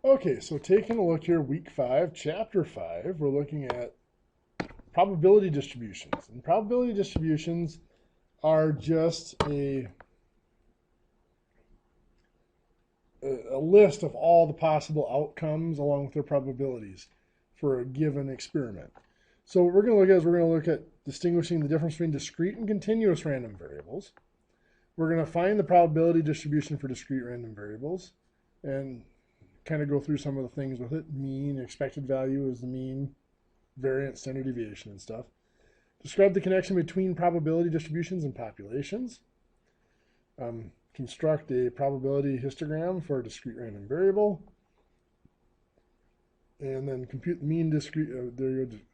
Okay, so taking a look here, week 5, chapter 5, we're looking at probability distributions. And probability distributions are just a list of all the possible outcomes along with their probabilities for a given experiment. So what we're going to look at is we're going to look at distinguishing the difference between discrete and continuous random variables. We're going to find the probability distribution for discrete random variables and kind of go through some of the things with it. Mean, expected value is the mean, variance, standard deviation, and stuff. Describe the connection between probability distributions and populations. Construct a probability histogram for a discrete random variable. And then compute the mean,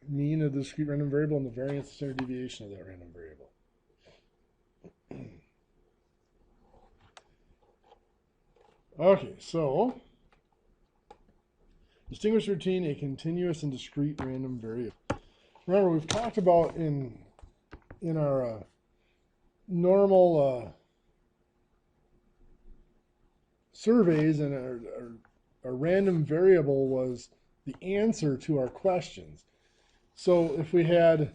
mean of the discrete random variable and the variance and standard deviation of that random variable. Okay, so distinguish between a continuous and discrete random variable. Remember, we've talked about in our normal surveys, and our random variable was the answer to our questions. So if we had,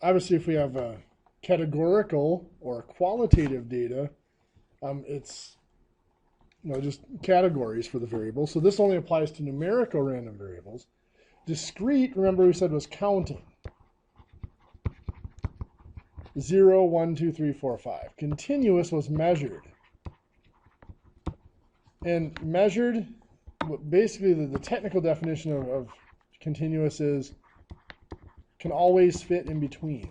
obviously if we have a categorical or qualitative data, it's just categories for the variable. So this only applies to numerical random variables. Discrete, remember we said, was counting. 0, 1, 2, 3, 4, 5. Continuous was measured. And measured, basically the technical definition of continuous is can always fit in between.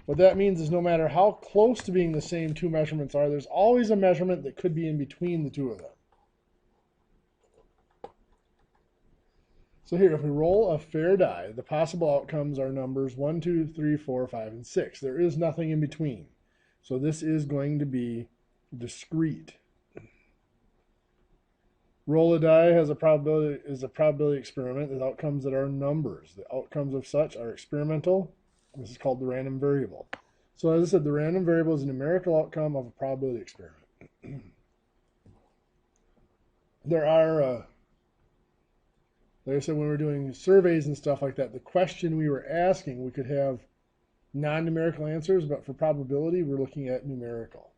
What that means is no matter how close to being the same two measurements are, there's always a measurement that could be in between the two of them. So here, if we roll a fair die, the possible outcomes are numbers 1, 2, 3, 4, 5, and 6. There is nothing in between. So this is going to be discrete. Roll a die is a probability experiment with outcomes that are numbers. The outcomes of such are experimental. This is called the random variable. So as I said, the random variable is a numerical outcome of a probability experiment. There are, like I said, when we're doing surveys and stuff like that, the question we were asking, we could have non-numerical answers, but for probability, we're looking at numerical.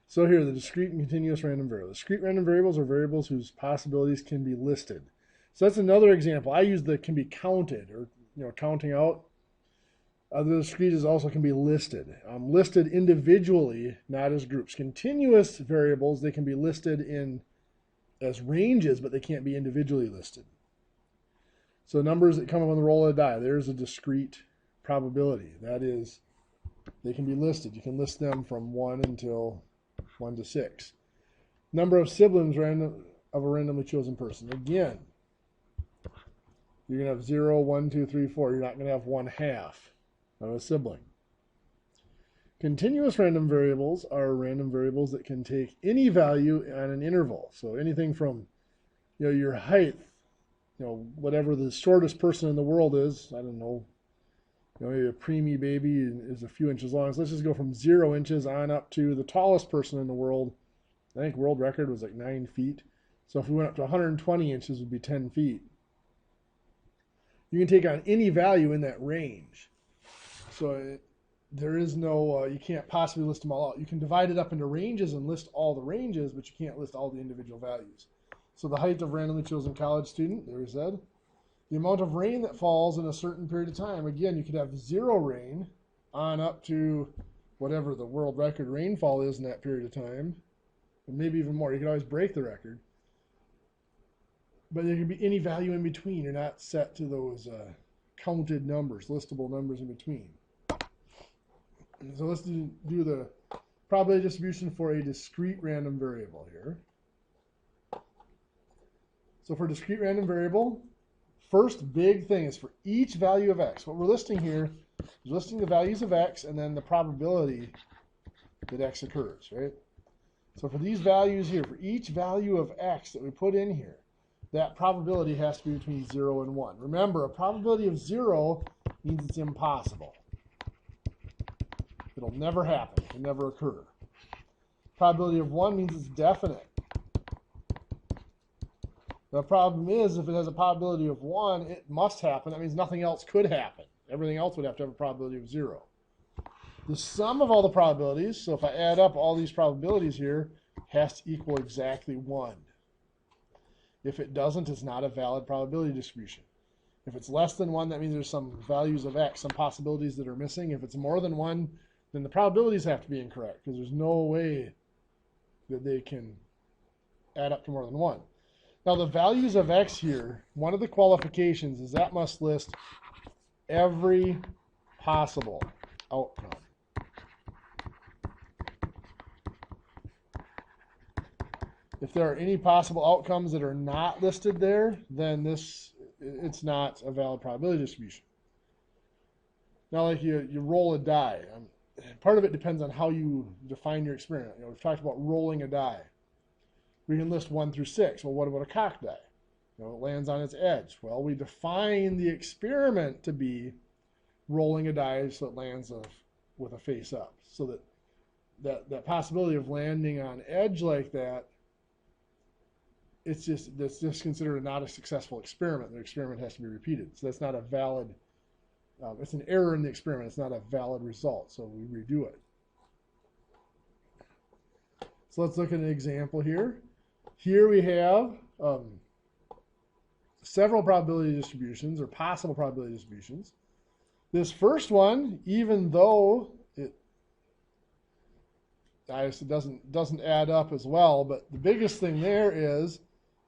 So here, the discrete and continuous random variables. Discrete random variables are variables whose possibilities can be listed. So that's another example. I use the can be counted, or counting out. The discrete is also can be listed. Listed individually, not as groups. Continuous variables, they can be listed as ranges, but they can't be individually listed. So numbers that come up on the roll of the die, there's a discrete probability. That is, they can be listed. You can list them from 1 until 1 to 6. Number of siblings of a randomly chosen person. Again, you're going to have 0, 1, 2, 3, 4. You're not going to have 1/2 of a sibling. Continuous random variables are random variables that can take any value on an interval. So anything from your height, whatever the shortest person in the world is, I don't know, maybe a preemie baby is a few inches long. So let's just go from 0 inches on up to the tallest person in the world. I think world record was like 9 feet. So if we went up to 120 inches, it would be 10 feet. You can take on any value in that range. So there is no, you can't possibly list them all out. You can divide it up into ranges and list all the ranges, but you can't list all the individual values. So the height of randomly chosen college student, there we said. The amount of rain that falls in a certain period of time. Again, you could have 0 rain on up to whatever the world record rainfall is in that period of time. And maybe even more. You can always break the record. But there can be any value in between. You're not set to those counted numbers, listable numbers in between. So let's do the probability distribution for a discrete random variable here. So for a discrete random variable, first big thing is for each value of x. What we're listing here is listing the values of x and then the probability that x occurs, right? So for these values here, for each value of x that we put in here, that probability has to be between 0 and 1. Remember, a probability of 0 means it's impossible. It'll never happen. It'll never occur. Probability of 1 means it's definite. The problem is, if it has a probability of 1, it must happen. That means nothing else could happen. Everything else would have to have a probability of 0. The sum of all the probabilities, so if I add up all these probabilities here, has to equal exactly 1. If it doesn't, it's not a valid probability distribution. If it's less than 1, that means there's some values of x, some possibilities that are missing. If it's more than 1, then the probabilities have to be incorrect, because there's no way that they can add up to more than 1. Now, the values of x here, one of the qualifications is that must list every possible outcome. If there are any possible outcomes that are not listed there, then it's not a valid probability distribution. Now, like you roll a die. Part of it depends on how you define your experiment. We've talked about rolling a die. We can list 1 through 6. Well, what about a cocked die? It lands on its edge. Well, we define the experiment to be rolling a die so it lands with a face up. So that possibility of landing on edge like that, that's just considered not a successful experiment. The experiment has to be repeated. So that's not a valid, it's an error in the experiment. It's not a valid result. So we redo it. So let's look at an example here. Here we have several probability distributions, or possible probability distributions. This first one, even though it doesn't add up as well, but the biggest thing there is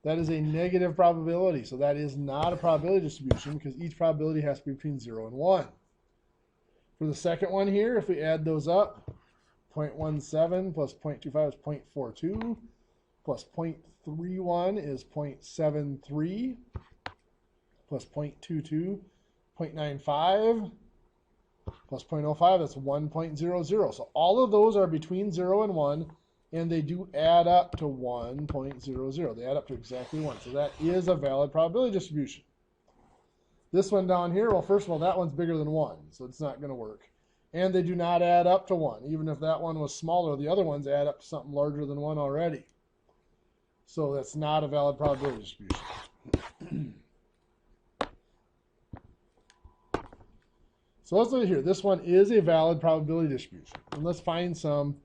that is a negative probability. So that is not a probability distribution, because each probability has to be between 0 and 1. For the second one here, if we add those up, 0.17 plus 0.25 is 0.42, plus 0.31 is 0.73, plus 0.22, 0.95, plus 0.05, that's 1.00. So all of those are between 0 and 1, and they do add up to 1.00. They add up to exactly 1. So that is a valid probability distribution. This one down here, well, first of all, that one's bigger than 1, so it's not going to work. And they do not add up to 1. Even if that one was smaller, the other ones add up to something larger than 1 already. So that's not a valid probability distribution. So let's look at here. This one is a valid probability distribution. And let's find some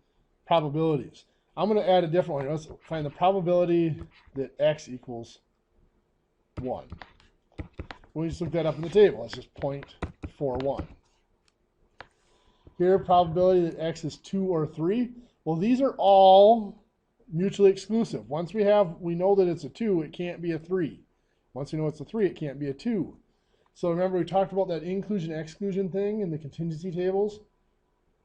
probabilities. I'm going to add a different one. Let's find the probability that x equals 1. We just look that up in the table. That's just 0.41. Here, probability that x is 2 or 3. Well, these are all mutually exclusive. Once we know that it's a 2, it can't be a 3. Once we know it's a 3, it can't be a 2. So remember, we talked about that inclusion-exclusion thing in the contingency tables,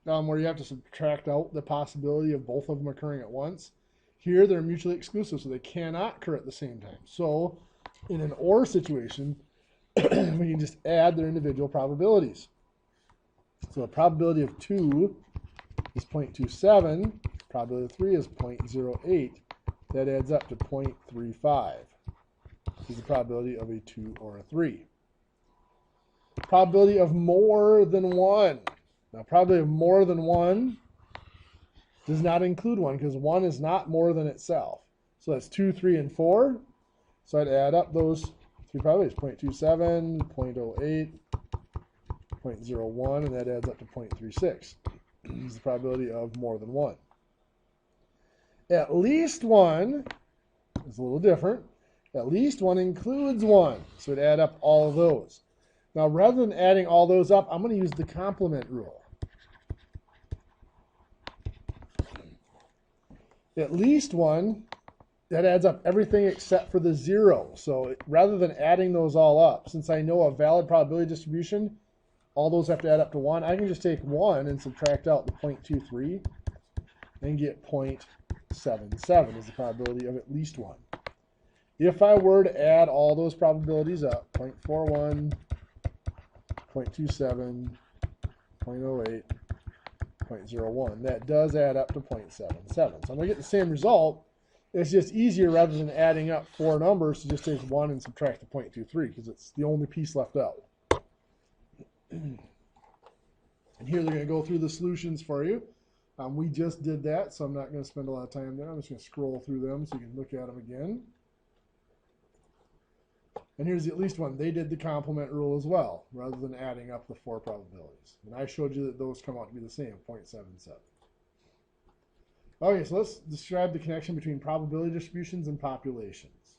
where you have to subtract out the possibility of both of them occurring at once. Here, they're mutually exclusive, so they cannot occur at the same time. So in an OR situation, we can just add their individual probabilities. So the probability of 2 is 0.27. Probability of 3 is 0.08. That adds up to 0.35. This is the probability of a 2 or a 3. Probability of more than 1. Now, probability of more than 1 does not include 1, because 1 is not more than itself. So that's 2, 3, and 4. So I'd add up those three probabilities, 0.27, 0.08, 0.01, and that adds up to 0.36. This is the probability of more than 1. At least 1 is a little different. At least 1 includes 1, so it'd add up all of those. Now, rather than adding all those up, I'm going to use the complement rule. At least 1, that adds up everything except for the 0. So rather than adding those all up, since I know a valid probability distribution, all those have to add up to 1, I can just take 1 and subtract out the 0.23 and get 0.77 is the probability of at least 1. If I were to add all those probabilities up, 0.41, 0.27, 0.08, 0.01, that does add up to 0.77. So I'm going to get the same result. It's just easier, rather than adding up 4 numbers, to just take 1 and subtract the 0.23, because it's the only piece left out. And here they're going to go through the solutions for you. We just did that, so I'm not going to spend a lot of time there. I'm just going to scroll through them so you can look at them again. And here's at least one. They did the complement rule as well, rather than adding up the 4 probabilities. And I showed you that those come out to be the same, 0.77. Okay, so let's describe the connection between probability distributions and populations.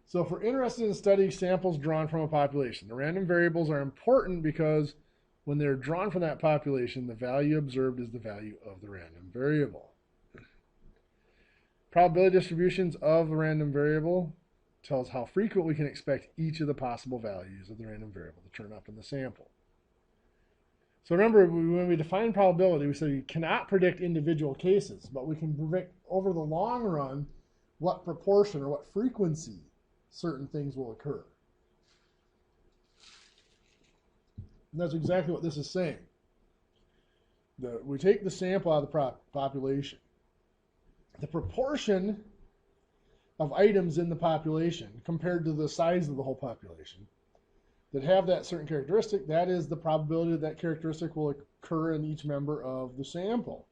So if we're interested in studying samples drawn from a population, the random variables are important because when they're drawn from that population, the value observed is the value of the random variable. Probability distributions of the random variable tells how frequent we can expect each of the possible values of the random variable to turn up in the sample. So remember, when we define probability, we said we cannot predict individual cases, but we can predict over the long run what proportion or what frequency certain things will occur. And that's exactly what this is saying. We take the sample out of the population. The proportion of items in the population compared to the size of the whole population that have that certain characteristic, that is the probability that characteristic will occur in each member of the sample.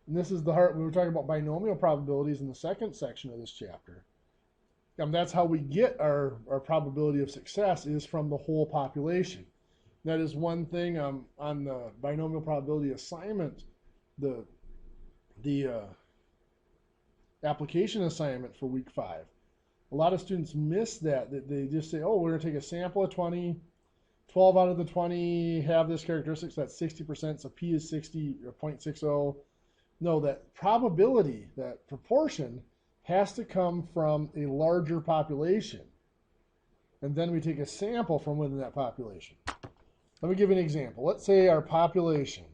And this is the heart, we were talking about binomial probabilities in the second section of this chapter. That's how we get our probability of success, is from the whole population. That is one thing on the binomial probability assignment, the application assignment for week 5. A lot of students miss that they just say, oh, we're going to take a sample of 20, 12 out of the 20 have this characteristic, so that's 60%, so P is 60 or 0.60. No, that probability, that proportion, has to come from a larger population. And then we take a sample from within that population. Let me give you an example. Let's say our population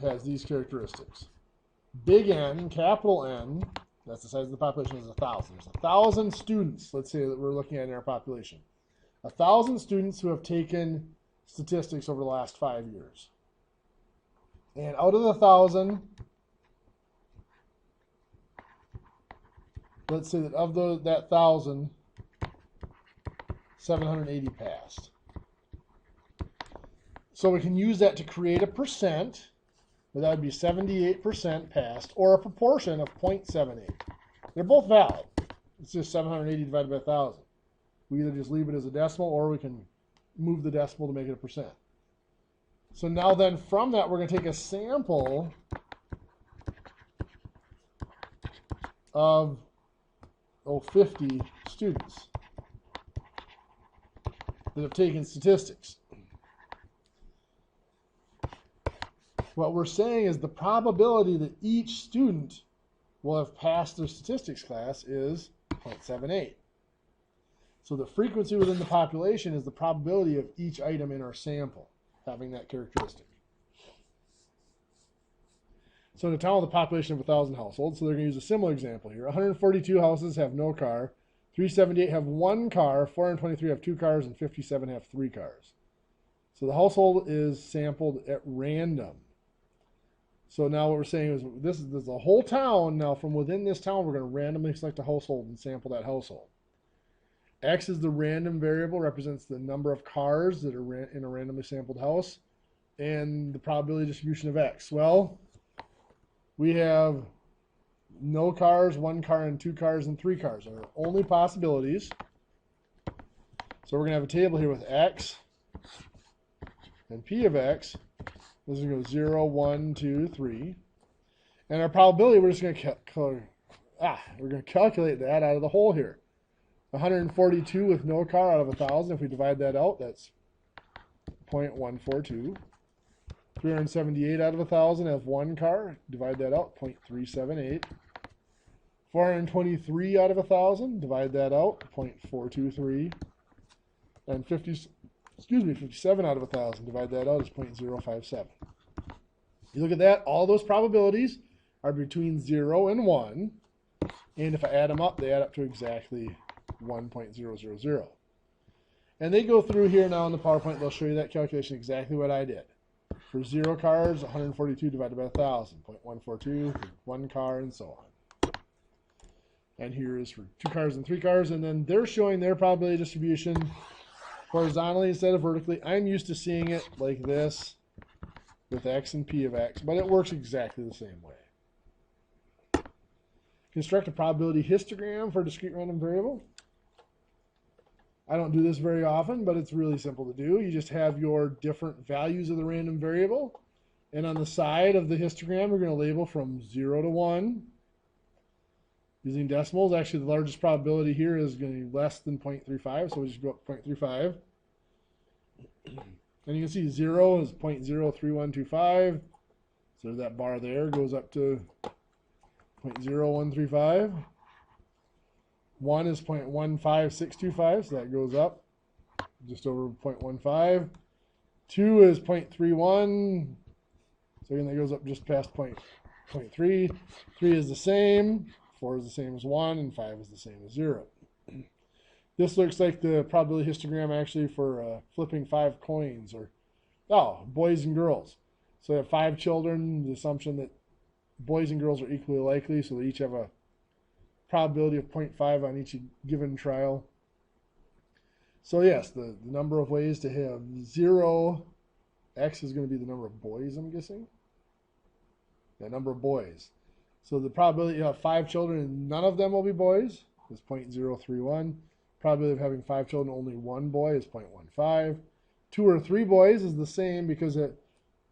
has these characteristics. Big N, capital N, that's the size of the population, is 1,000. There's 1,000 students, let's say, that we're looking at in our population. 1,000 students who have taken statistics over the last 5 years. And out of the 1,000, let's say that of that 1,000, 780 passed. So we can use that to create a percent, but that would be 78% passed, or a proportion of 0.78. They're both valid. It's just 780 divided by 1,000. We either just leave it as a decimal, or we can move the decimal to make it a percent. So now then, from that, we're going to take a sample of 50 students that have taken statistics. What we're saying is the probability that each student will have passed their statistics class is 0.78. So the frequency within the population is the probability of each item in our sample having that characteristic. So in a town with a population of 1,000 households, so they're going to use a similar example here. 142 houses have no car, 378 have 1 car, 423 have 2 cars, and 57 have 3 cars. So the household is sampled at random. So now what we're saying is this is a whole town. Now from within this town, we're going to randomly select a household and sample that household. X is the random variable, represents the number of cars that are in a randomly sampled house, and the probability distribution of X. Well, we have no cars, 1 car, and 2 cars, and 3 cars. Are our only possibilities. So we're going to have a table here with X and P of X. This is going to go 0, 1, 2, 3. And our probability, we're just going to calculate that out of the hole here. 142 with no car out of 1,000. If we divide that out, that's 0.142. 378 out of 1,000 have 1 car. Divide that out, 0.378. 423 out of 1,000. Divide that out, 0.423. And 57 out of 1,000. Divide that out is 0.057. You look at that, all those probabilities are between 0 and 1. And if I add them up, they add up to exactly 1.000. And they go through here now in the PowerPoint. They'll show you that calculation exactly what I did. For 0 cars, 142 divided by 1,000, 0.142, 1 car, and so on. And here is for 2 cars and 3 cars. And then they're showing their probability distribution horizontally instead of vertically. I'm used to seeing it like this with x and p of x, but it works exactly the same way. Construct a probability histogram for a discrete random variable. I don't do this very often, but it's really simple to do. You just have your different values of the random variable. And on the side of the histogram, we're going to label from 0 to 1. Using decimals, actually the largest probability here is going to be less than 0.35, so we just go up 0.35. And you can see 0 is 0.03125, so that bar there goes up to 0.0135. 1 is 0.15625, so that goes up just over 0.15. 2 is 0.31, so again that goes up just past 0.3. 3 is the same. 4 is the same as 1, and 5 is the same as 0. This looks like the probability histogram actually for flipping 5 coins, or, boys and girls. So I have 5 children, the assumption that boys and girls are equally likely, so they each have a probability of 0.5 on each given trial. So yes, the number of ways to have 0, x is going to be the number of boys, I'm guessing. The number of boys. So the probability you have 5 children and none of them will be boys is 0.031. Probability of having 5 children, only 1 boy is 0.15. 2 or 3 boys is the same because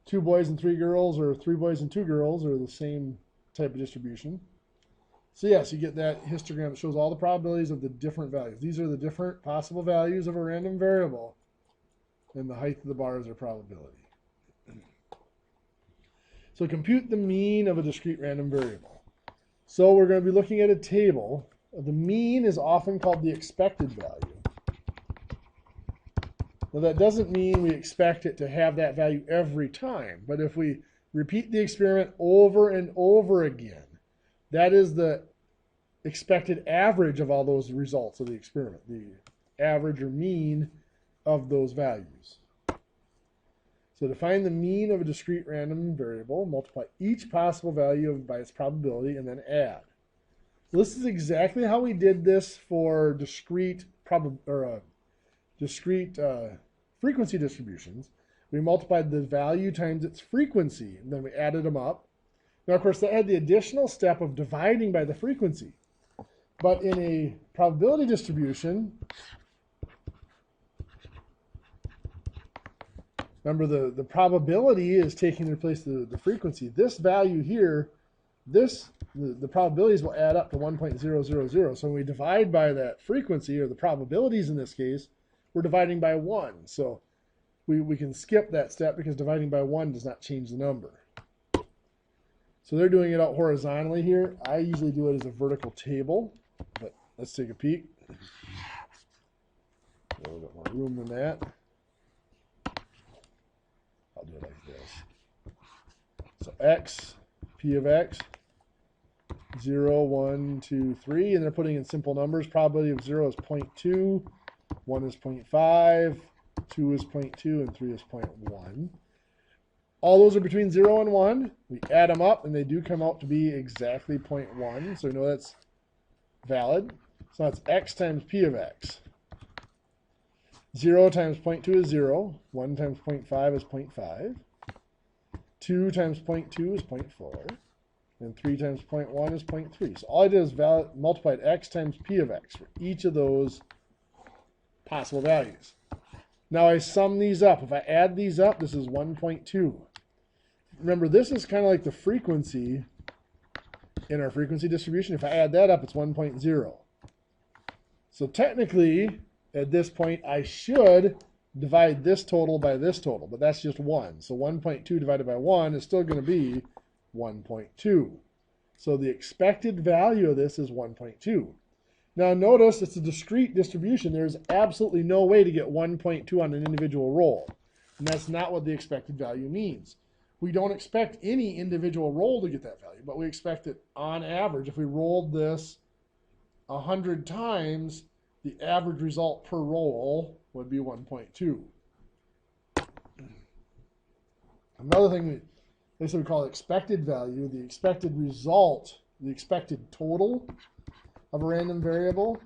2 boys and 3 girls or 3 boys and 2 girls are the same type of distribution. So yes, you get that histogram that shows all the probabilities of the different values. These are the different possible values of a random variable, and the height of the bar is their probability. So compute the mean of a discrete random variable. So we're going to be looking at a table. The mean is often called the expected value. Now that doesn't mean we expect it to have that value every time, but if we repeat the experiment over and over again, that is the expected average of all those results of the experiment, the average or mean of those values. So to find the mean of a discrete random variable, multiply each possible value by its probability and then add. So this is exactly how we did this for discrete frequency distributions. We multiplied the value times its frequency, and then we added them up. Now, of course, that had the additional step of dividing by the frequency. But in a probability distribution, remember the probability is taking the place of the frequency. This value here, the probabilities will add up to 1.000. So when we divide by that frequency, or the probabilities in this case, we're dividing by 1. So we can skip that step because dividing by 1 does not change the number. So they're doing it out horizontally here. I usually do it as a vertical table, but let's take a peek. A little bit more room than that. I'll do it like this. So x, p of x, 0, 1, 2, 3, and they're putting in simple numbers. Probability of 0 is 0.2, 1 is 0.5, 2 is 0.2, and 3 is 0.1. All those are between 0 and 1. We add them up, and they do come out to be exactly 0.1, so we know that's valid. So that's x times p of x. 0 times 0.2 is 0. 1 times 0.5 is 0.5. 2 times 0.2 is 0.4. And 3 times 0.1 is 0.3. So all I did is multiplied x times p of x for each of those possible values. Now I sum these up. If I add these up, this is 1.2. Remember, this is kind of like the frequency in our frequency distribution. If I add that up, it's 1.0. So technically, at this point, I should divide this total by this total, but that's just 1. So 1.2 divided by 1 is still going to be 1.2. So the expected value of this is 1.2. Now notice it's a discrete distribution. There's absolutely no way to get 1.2 on an individual roll. And that's not what the expected value means. We don't expect any individual roll to get that value, but we expect that on average, if we rolled this 100 times, the average result per roll would be 1.2. Another thing we call expected value, the expected result, the expected total, of a random variable,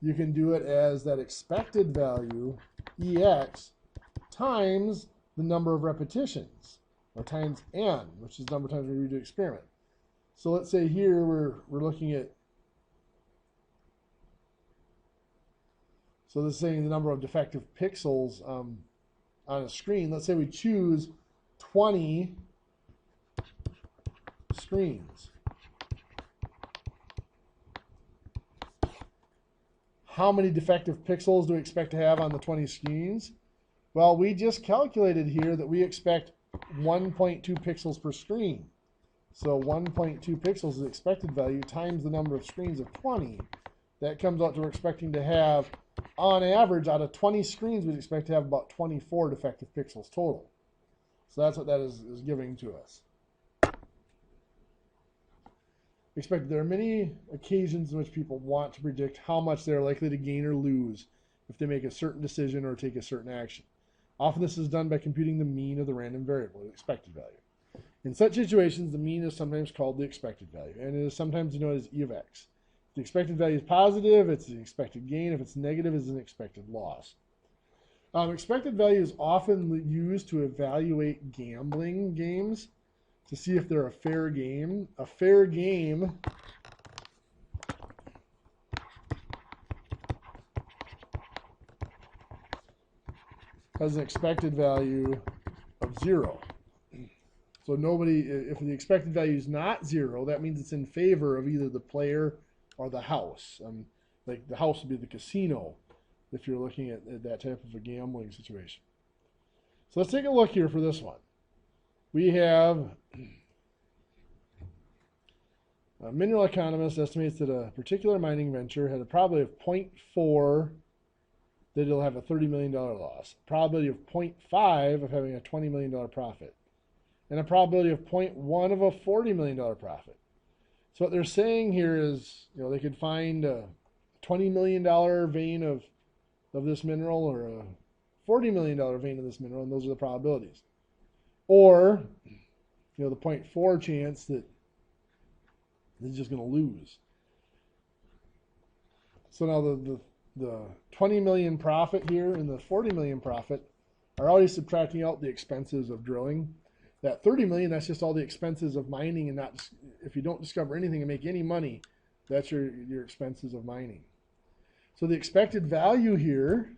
you can do it as that expected value, EX, times the number of repetitions, or times N, which is the number of times we redo the experiment. So let's say here we're looking at, so this is saying the number of defective pixels on a screen. Let's say we choose 20 screens. How many defective pixels do we expect to have on the 20 screens? Well, we just calculated here that we expect 1.2 pixels per screen. So 1.2 pixels is the expected value times the number of screens of 20. That comes out to we're expecting to have, on average, out of 20 screens, we'd expect to have about 24 defective pixels total. So that's what that is giving to us. There are many occasions in which people want to predict how much they're likely to gain or lose if they make a certain decision or take a certain action. Often this is done by computing the mean of the random variable, the expected value. In such situations, the mean is sometimes called the expected value, and it is sometimes known as E of X. If the expected value is positive, it's the expected gain. If it's negative, it's an expected loss. Expected value is often used to evaluate gambling games to see if they're a fair game. A fair game has an expected value of 0. So if the expected value is not 0, that means it's in favor of either the player or the house. Like the house would be the casino if you're looking at that type of a gambling situation. So let's take a look here for this one. We have a mineral economist estimates that a particular mining venture had a probability of 0.4 that it'll have a $30 million loss, a probability of 0.5 of having a $20 million profit, and a probability of 0.1 of a $40 million profit. So what they're saying here is, they could find a $20 million vein of this mineral or a $40 million vein of this mineral, and those are the probabilities. Or, the 0.4 chance that it's just going to lose. So now the 20 million profit here and the 40 million profit are already subtracting out the expenses of drilling. That 30 million, that's just all the expenses of mining, and not, if you don't discover anything and make any money, that's your expenses of mining. So the expected value here,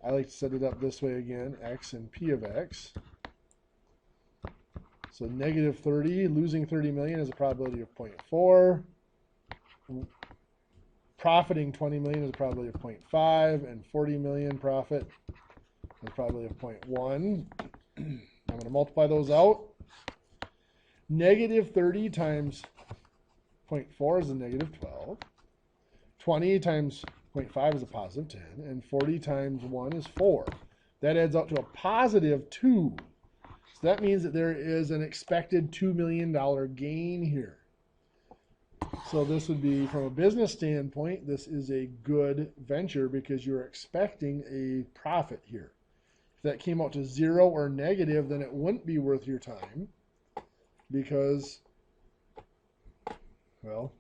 I like to set it up this way again, X and P of X. So negative 30, losing 30 million is a probability of 0.4. Profiting 20 million is a probability of 0.5, and 40 million profit is a probability of 0.1. I'm going to multiply those out. Negative 30 times 0.4 is a negative 12. 20 times 0.5 is a positive 10, and 40 times 1 is 4. That adds up to a positive 2. So that means that there is an expected $2 million gain here. So this would be, from a business standpoint, this is a good venture because you're expecting a profit here. If that came out to 0 or negative, then it wouldn't be worth your time because, well,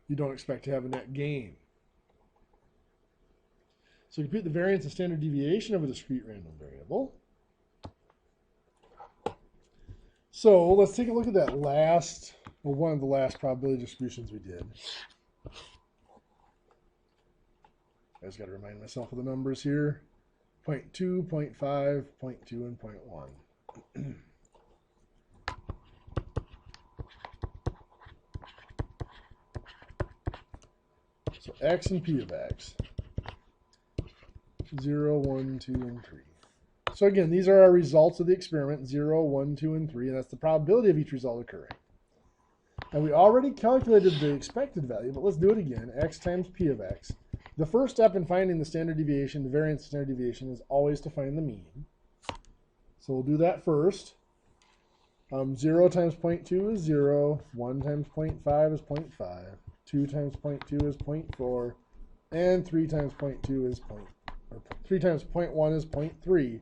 you don't expect to have a net gain. So compute the variance and standard deviation of a discrete random variable. So let's take a look at that last, or one of the last probability distributions we did. I just got to remind myself of the numbers here. 0.2, 0.5, 0.2, and 0.1. So X and P of X. 0, 1, 2, and 3. So again, these are our results of the experiment, 0, 1, 2, and 3, and that's the probability of each result occurring. And we already calculated the expected value, but let's do it again, X times P of X. The first step in finding the standard deviation, the variance of standard deviation, is always to find the mean. So we'll do that first. 0 times 0.2 is 0, 1 times 0.5 is 0.5, 2 times 0.2 is 0.4, and 3 times 0.2 is 3 times 0.1 is 0.3.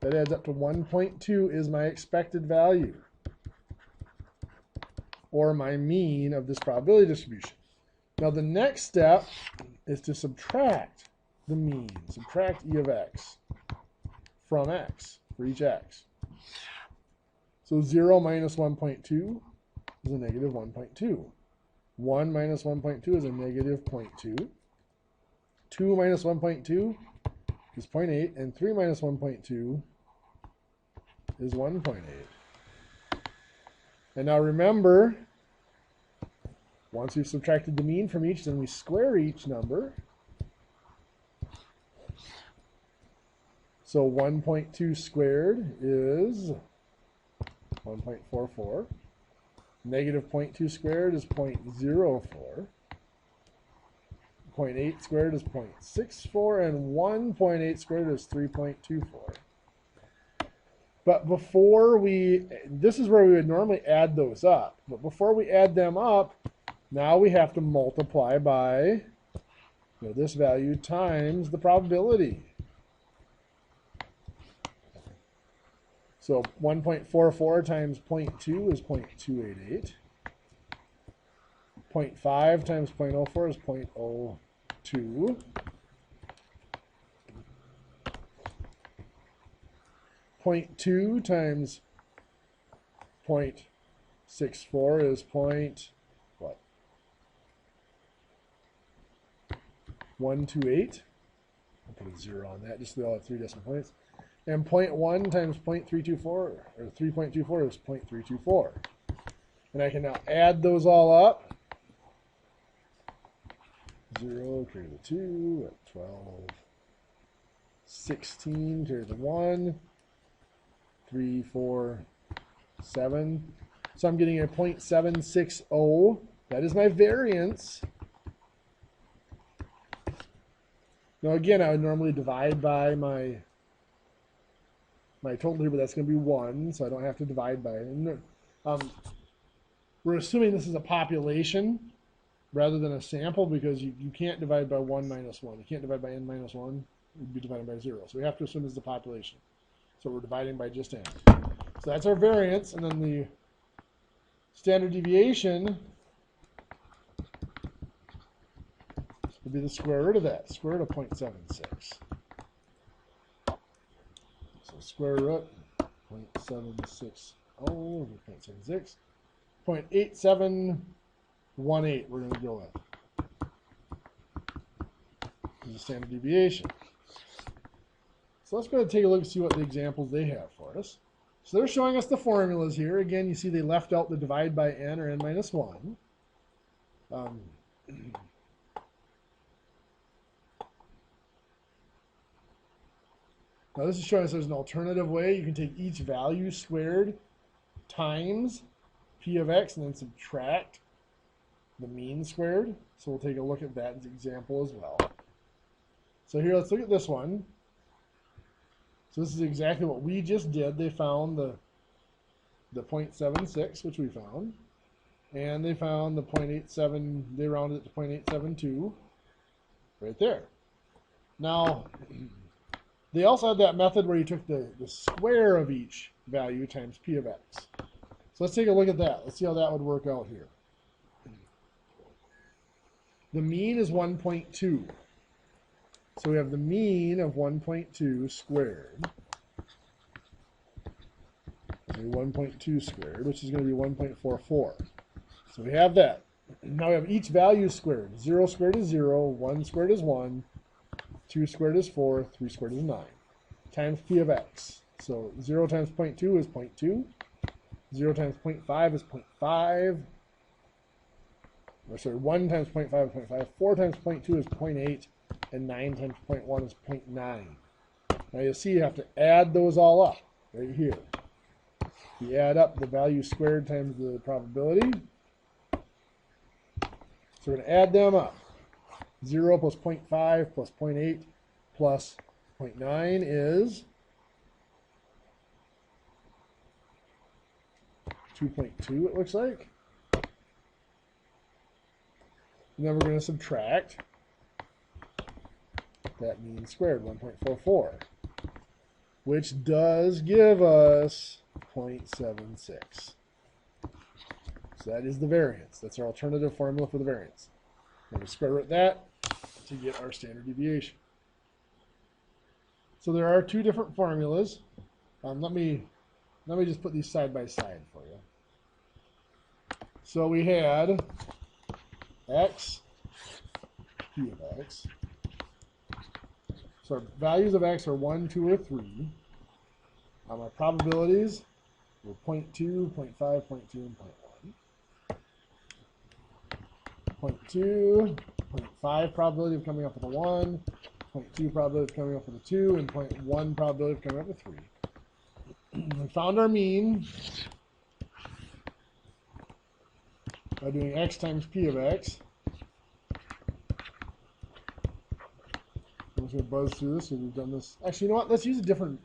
That adds up to 1.2 is my expected value, or my mean of this probability distribution. Now the next step is to subtract the mean. Subtract e of x from x for each x. So 0 minus 1.2 is a negative 1.2. 1 minus 1.2 is a negative 0.2. 2 minus 1.2 is 0.8. And 3 minus 1.2 is 1.8. And now remember, once we've subtracted the mean from each, then we square each number. So 1.2 squared is 1.44. Negative 0.2 squared is 0.04. 0.8 squared is 0.64. And 1.8 squared is 3.24. But before this is where we would normally add those up. But before we add them up, now we have to multiply by this value times the probability. So 1.44 times 0.2 is 0.288. 0.5 times 0.04 is 0.02. 0.2 times 0.64 is what? 128. I'll put a 0 on that just so we all have 3 decimal points. And 0.1 times 0.324, or 3.24 is 0.324. And I can now add those all up. 0 carry the 2 at 12. 16 carry the 1. 3, 4, 7. So I'm getting a 0.760. That is my variance. Now again, I would normally divide by my total here, but that's going to be 1, so I don't have to divide by it. We're assuming this is a population rather than a sample, because you can't divide by 1 minus 1. You can't divide by n minus 1. It would be divided by 0. So we have to assume this is a population. So we're dividing by just n. So that's our variance, and then the standard deviation would be the square root of that, square root of 0.76. So square root 0.760 over 0.76. 0.8718 we're going to go with. This is the standard deviation. So let's go ahead and take a look and see what the examples they have for us. So they're showing us the formulas here. Again, you see they left out the divide by n or n minus 1. Now this is showing us there's an alternative way. You can take each value squared times p of x and then subtract the mean squared. So we'll take a look at that example as well. So here, let's look at this one. So this is exactly what we just did. They found the 0.76, which we found. And they found the 0.87, they rounded it to 0.872 right there. Now, they also had that method where you took the square of each value times p of x. So let's take a look at that. Let's see how that would work out here. The mean is 1.2. So we have the mean of 1.2 squared. 1.2 squared, which is going to be 1.44. So we have that. Now we have each value squared. 0 squared is 0, 1 squared is 1, 2 squared is 4, 3 squared is 9, times p of x. So 0 times 0.2 is 0.2. 0 times 0.5 is 0.5. Or sorry, 1 times 0.5 is 0.5. 4 times 0.2 is 0.8. And 9 times 0.1 is 0.9. Now you see you have to add those all up right here. You add up the value squared times the probability. So we're going to add them up. 0 plus 0.5 plus 0.8 plus 0.9 is 2.2, it looks like. And then we're going to subtract that mean squared, 1.44, which does give us 0.76. So that is the variance. That's our alternative formula for the variance. We're going to square root that to get our standard deviation. So there are two different formulas. Let me just put these side by side for you. So we had x, p of x. So our values of x are 1, 2, or 3. Our probabilities were 0.2, 0.5, 0.2, and 0.1. 0.2, 0.5 probability of coming up with a 1, 0.2 probability of coming up with a 2, and 0.1 probability of coming up with 3. We found our mean by doing x times p of x. I'm just going to buzz through this, so we've done this. Actually, you know what? Let's use different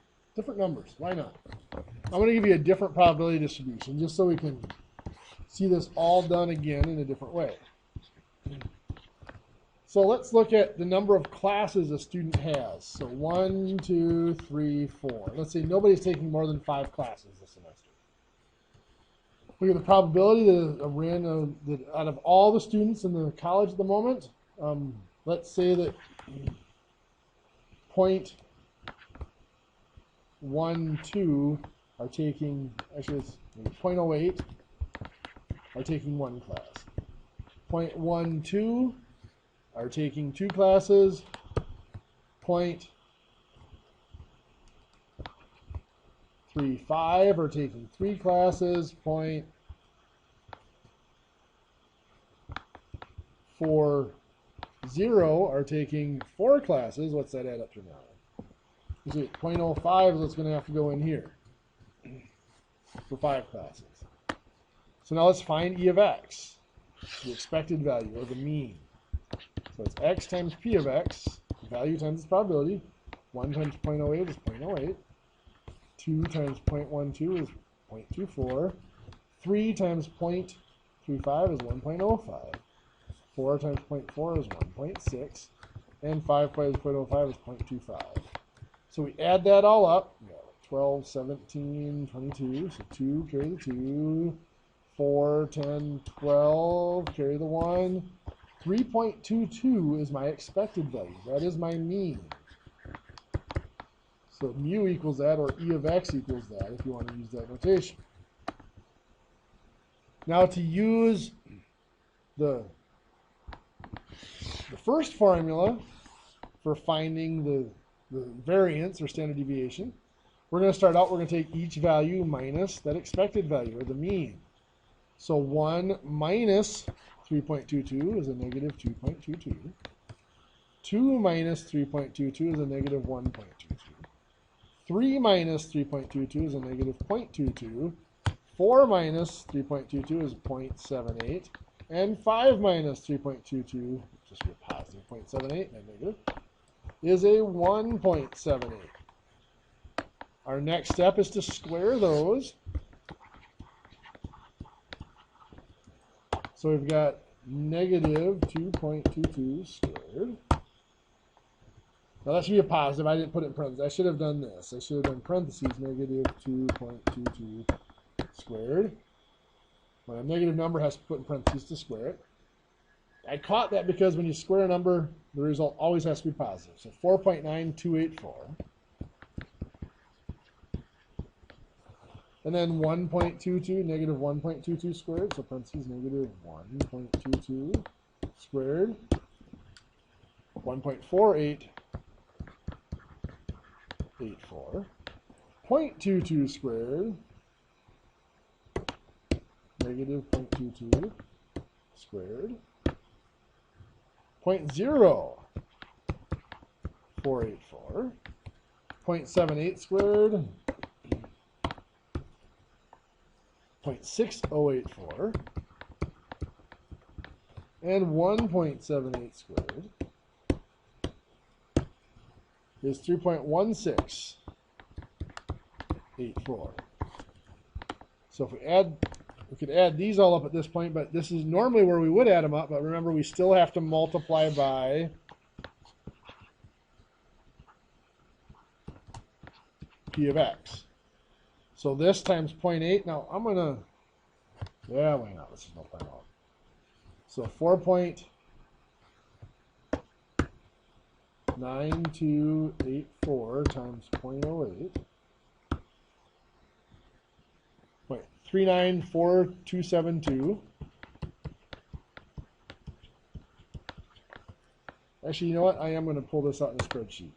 numbers. Why not? I'm going to give you a different probability distribution just so we can see this all done again in a different way. So let's look at the number of classes a student has. So 1, 2, 3, 4. Let's say nobody's taking more than 5 classes this semester. Look at the probability that out of all the students in the college at the moment, let's say that 0.12 are taking, actually it's 0.08 are taking 1 class. 0.12 are taking 2 classes. 0.35 are taking 3 classes. 0.40 are taking 4 classes. What's that add up to now? Is it 0.05 is what's going to have to go in here for 5 classes. So now let's find E of x, the expected value, or the mean. So it's x times p of x, value times its probability. 1 times 0.08 is 0.08. 2 times 0.12 is 0.24. 3 times 0.35 is 1.05. 4 times 0.4 is 1.6. And 5 times 0.05 is 0.25. So we add that all up. We got 12, 17, 22. So 2, carry the 2. 4, 10, 12, carry the 1. 3.22 is my expected value. That is my mean. So mu equals that, or E of x equals that, if you want to use that notation. Now to use the first formula for finding the variance, or standard deviation, we're going to start out, we're going to take each value minus that expected value, or the mean. So 1 minus 3.22 is a negative 2.22. 2 minus 3.22 is a negative 1.22. 3 minus 3.22 is a negative 0.22. 4 minus 3.22 is 0.78. And 5 minus 3.22, just be a positive 0.78 and a negative, is a 1.78. Our next step is to square those. So we've got negative 2.22 squared. Now that should be a positive. I didn't put it in parentheses. I should have done this. I should have done parentheses, negative 2.22 squared. When a negative number has to put in parentheses to square it. I caught that because when you square a number, the result always has to be positive. So 4.9284. And then 1.22, negative 1.22 squared, so parentheses negative 1.22 squared. 1.4884. 0.22 squared, negative 0.22 squared. 0.0484. 0.78 squared. 0.6084 and 1.78 squared is 3.1684. So if we could add these all up at this point, but this is normally where we would add them up, but remember we still have to multiply by p of x. So this times 0.8. Now I'm going to, why not? Let's just multiply them all. So 4.82 9284 times 0.08. 394272. Actually, you know what? I am going to pull this out in a spreadsheet.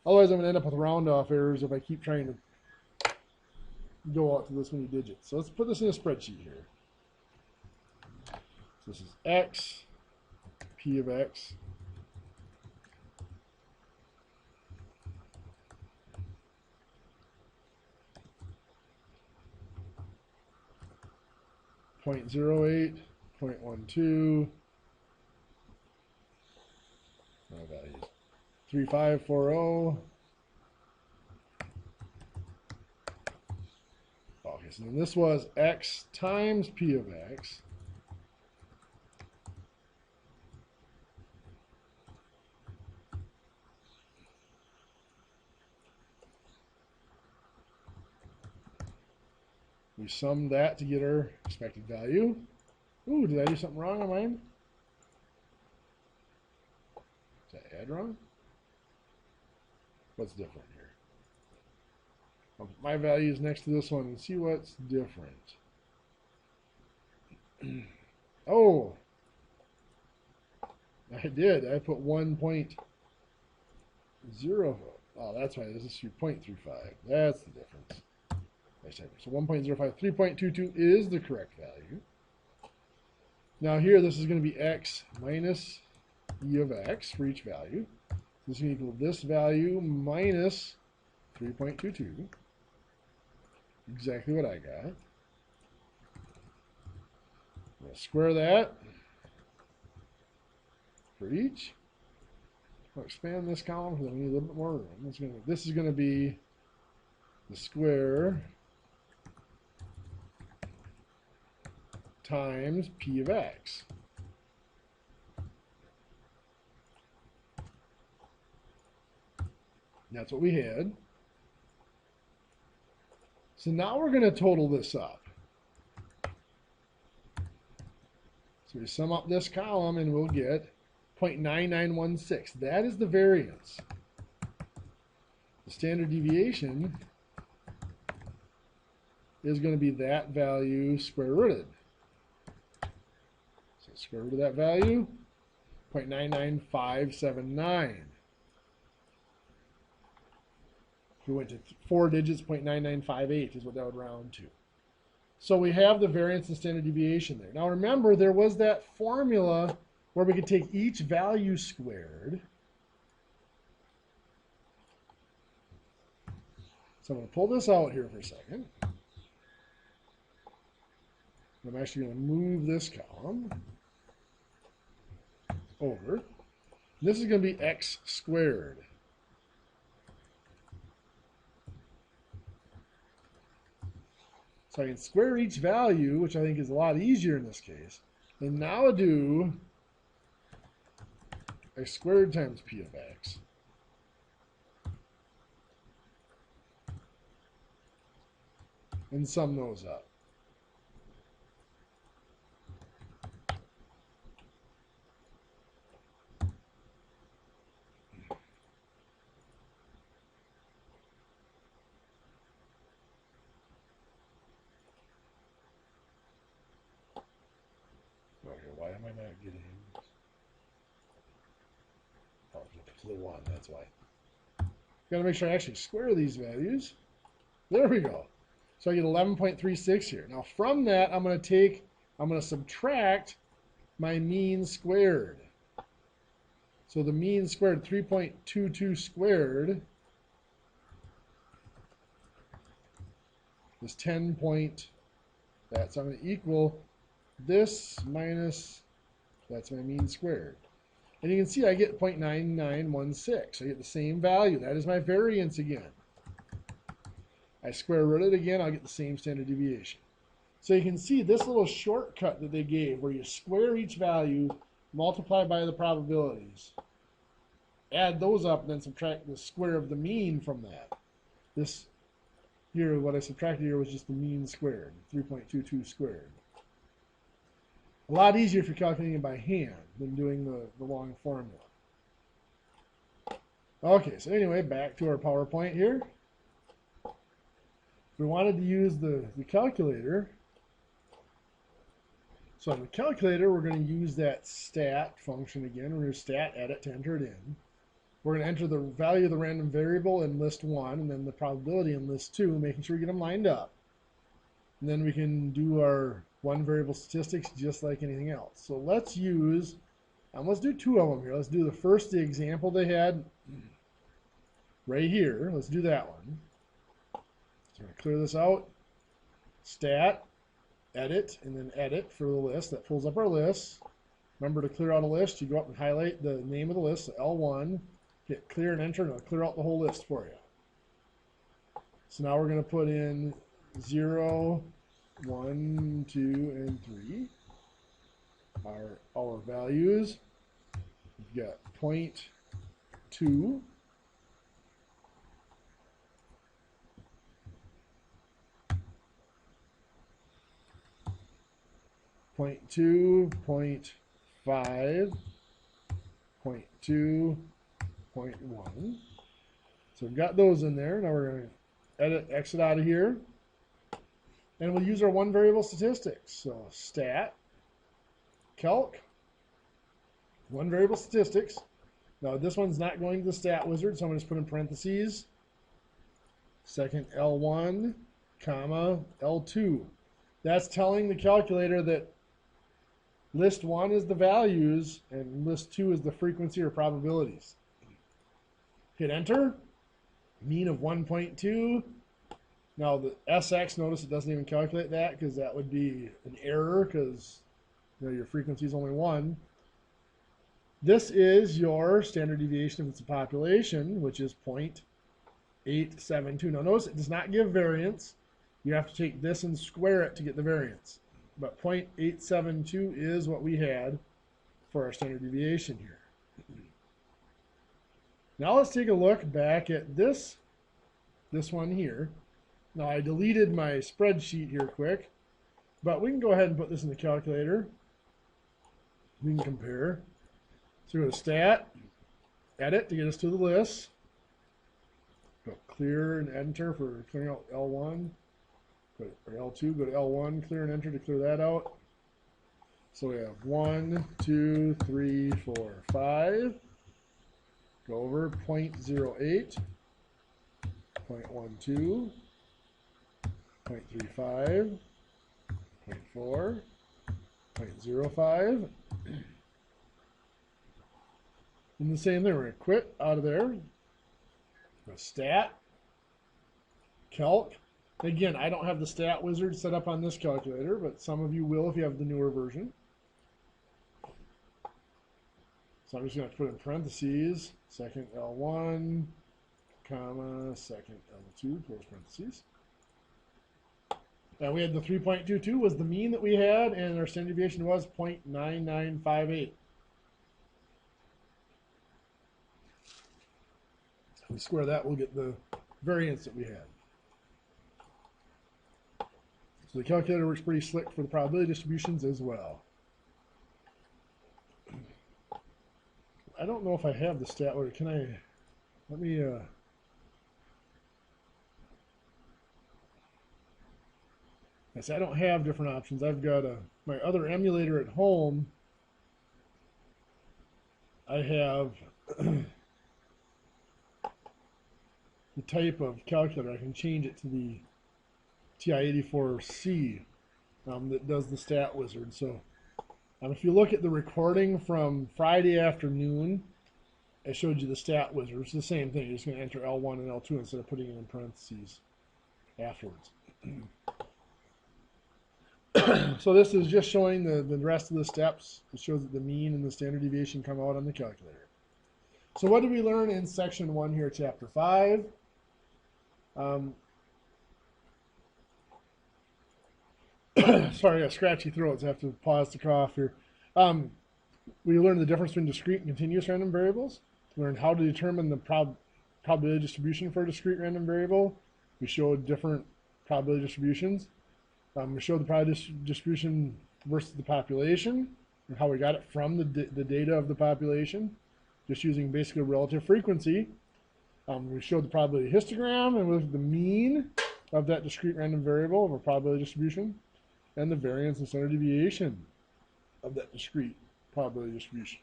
Otherwise, I'm going to end up with round-off errors if I keep trying to go out to this many digits. So let's put this in a spreadsheet here. So this is x, p of x. .08, 0.12, my values, 3540. Okay, so then this was x times p of x. We summed that to get our expected value. Ooh, did I do something wrong on mine? Did I add wrong? What's different here? I'll put my values next to this one and see what's different. Oh, I did. I put 1.0. Oh, that's why this is 0.35. That's the difference. So 1.05, 3.22 is the correct value. Now here, this is going to be x minus e of x for each value. This is going to equal this value minus 3.22. Exactly what I got. I'm going to square that for each. I'll expand this column because I need a little bit more room. This is going to be the square times p of x. That's what we had. So now we're going to total this up. So we sum up this column and we'll get 0.9916. That is the variance. The standard deviation is going to be that value square rooted. So square root of that value, 0.99579. If we went to 4 digits, 0.9958 is what that would round to. So we have the variance and standard deviation there. Now remember, there was that formula where we could take each value squared. So I'm going to pull this out here for a second. I'm actually going to move this column over. This is going to be x squared. So I can square each value, which I think is a lot easier in this case, and now do x squared times p of x. And sum those up. Why am I not getting? Oh, the 1, that's why. Got to make sure I actually square these values. There we go. So I get 11.36 here. Now from that, I'm going to subtract my mean squared. So the mean squared, 3.22 squared, is 10 point that. So I'm going to equal this minus, that's my mean squared. And you can see I get 0.9916. So I get the same value. That is my variance again. I square root it again, I'll get the same standard deviation. So you can see this little shortcut that they gave where you square each value, multiply by the probabilities, add those up, and then subtract the square of the mean from that. This here, what I subtracted here was just the mean squared, 3.22 squared. A lot easier if you're calculating it by hand than doing the long formula. Okay, so anyway, back to our PowerPoint here. We wanted to use the calculator. So on the calculator, we're going to use that stat function again. We're going to stat edit to enter it in. We're going to enter the value of the random variable in list 1 and then the probability in list 2, making sure we get them lined up. And then we can do our one variable statistics just like anything else. So let's do 2 of them here. Let's do the example they had right here. Let's do that one. So I'm going to clear this out. Stat, edit, and then edit for the list. That pulls up our list. Remember, to clear out a list, you go up and highlight the name of the list, so L1, hit clear and enter, and it'll clear out the whole list for you. So now we're going to put in 0, 1, 2, and 3. Our values. We've got 0.2. 0.2, 0.5, 0.2, 0.1. So we've got those in there. Now we're going to exit out of here. And we'll use our one variable statistics. So stat, calc, one variable statistics. Now this one's not going to the stat wizard, so I'm going to just put in parentheses. Second L1, comma, L2. That's telling the calculator that list 1 is the values and list 2 is the frequency or probabilities. Hit enter. Mean of 1.2. Now the SX, notice it doesn't even calculate that because that would be an error because your frequency is only 1. This is your standard deviation if it's a population, which is 0.872. Now notice it does not give variance. You have to take this and square it to get the variance. But 0.872 is what we had for our standard deviation here. Now let's take a look back at this one here. Now I deleted my spreadsheet here quick, but we can go ahead and put this in the calculator. We can compare. So go to stat, edit to get us to the list. Go clear and enter for clearing out L1. Or L2, go to L1, clear and enter to clear that out. So we have 1, 2, 3, 4, 5. Go over 0.08, 0.12, 0.35, 0.4, 0.05. And the same thing, we're going to quit out of there. Go stat, calc. Again, I don't have the stat wizard set up on this calculator, but some of you will if you have the newer version. So I'm just going to put in parentheses, second L1, comma, second L2, close parentheses. And we had the 3.22 was the mean that we had, and our standard deviation was 0.9958. If we square that, we'll get the variance that we had. So the calculator works pretty slick for the probability distributions as well. I don't know if I have the stat order. Can I, let me, I don't have different options. I've got my other emulator at home. I have the type of calculator. I can change it to the TI-84C that does the stat wizard. So if you look at the recording from Friday afternoon, I showed you the stat wizard. It's the same thing. You're just going to enter L1 and L2 instead of putting it in parentheses afterwards. So this is just showing the rest of the steps. It shows that the mean and the standard deviation come out on the calculator. So what did we learn in section 1 here, chapter 5? Sorry, I got scratchy throats. I have to pause to cough here. We learned the difference between discrete and continuous random variables. We learned how to determine the probability distribution for a discrete random variable. We showed different probability distributions. We showed the probability distribution versus the population and how we got it from the data of the population, just using basically relative frequency We showed the probability histogram, and we looked at the mean of that discrete random variable of a probability distribution, and the variance and standard deviation of that discrete probability distribution.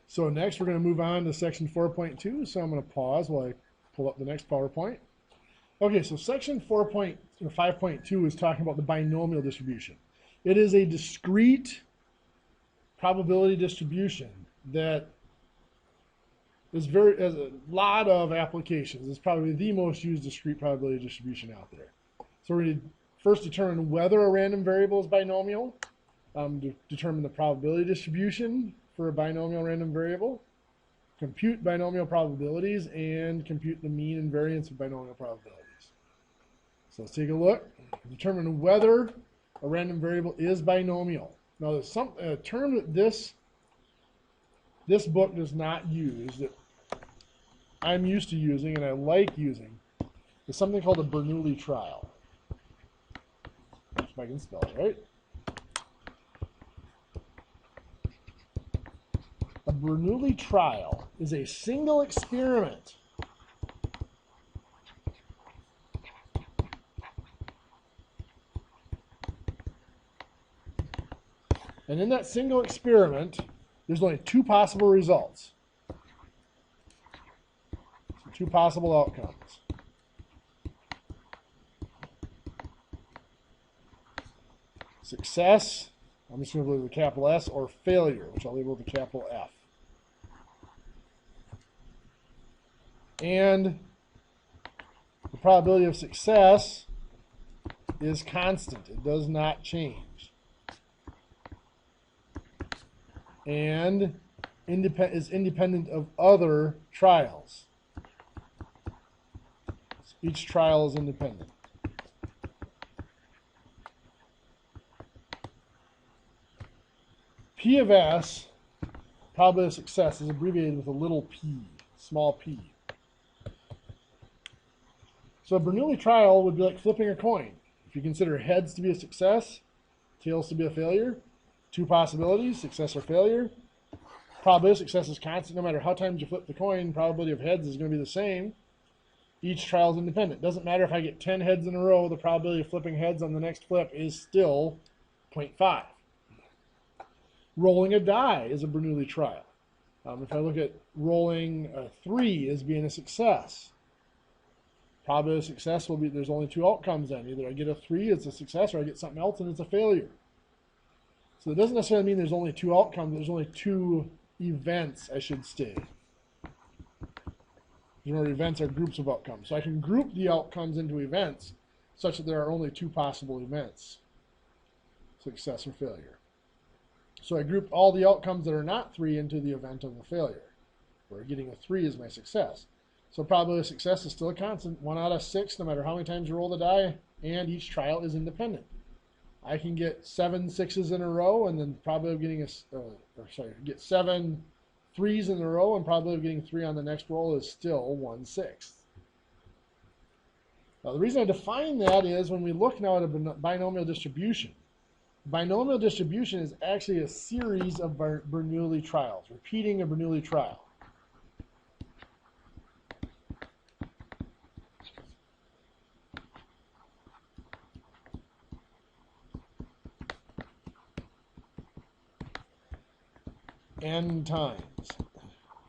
So next we're going to move on to section 4.2. So I'm going to pause while I pull up the next PowerPoint. Okay, so section 5.2 is talking about the binomial distribution. It is a discrete probability distribution that has a lot of applications. It's probably the most used discrete probability distribution out there. So we're going to first determine whether a random variable is binomial, to determine the probability distribution for a binomial random variable, compute binomial probabilities, and compute the mean and variance of binomial probabilities. So let's take a look. Determine whether a random variable is binomial. Now there's a term that this book does not use that I'm used to using and I like using is something called a Bernoulli Trial. If I can spell it right. A Bernoulli Trial is a single experiment and in that single experiment there's only two possible results. So two possible outcomes. Success, I'm just going to label with a capital S, or failure, which I'll label with a capital F. And the probability of success is constant. It does not change. And is independent of other trials. Each trial is independent. P of S, probability of success, is abbreviated with a little p, small p. So a Bernoulli trial would be like flipping a coin. If you consider heads to be a success, tails to be a failure, two possibilities, success or failure. Probability of success is constant no matter how times you flip the coin. Probability of heads is going to be the same. Each trial is independent. Doesn't matter if I get 10 heads in a row, the probability of flipping heads on the next flip is still 0.5. Rolling a die is a Bernoulli trial. If I look at rolling a 3 as being a success, probability of success will be, there's only two outcomes then. Either I get a 3, it's a success, or I get something else and it's a failure. So it doesn't necessarily mean there's only two outcomes, there's only two events, I should say. Remember, events are groups of outcomes. So I can group the outcomes into events such that there are only two possible events, success or failure. So I grouped all the outcomes that are not 3 into the event of a failure, where getting a 3 is my success. So probability of success is still a constant, 1 out of 6, no matter how many times you roll the die, and each trial is independent. I can get 7 6s in a row, and then probability of getting get 7 3s in a row, and probability of getting 3 on the next roll is still 1/6. Now the reason I define that is when we look now at a binomial distribution. Binomial distribution is actually a series of Bernoulli trials, repeating a Bernoulli trial. N times.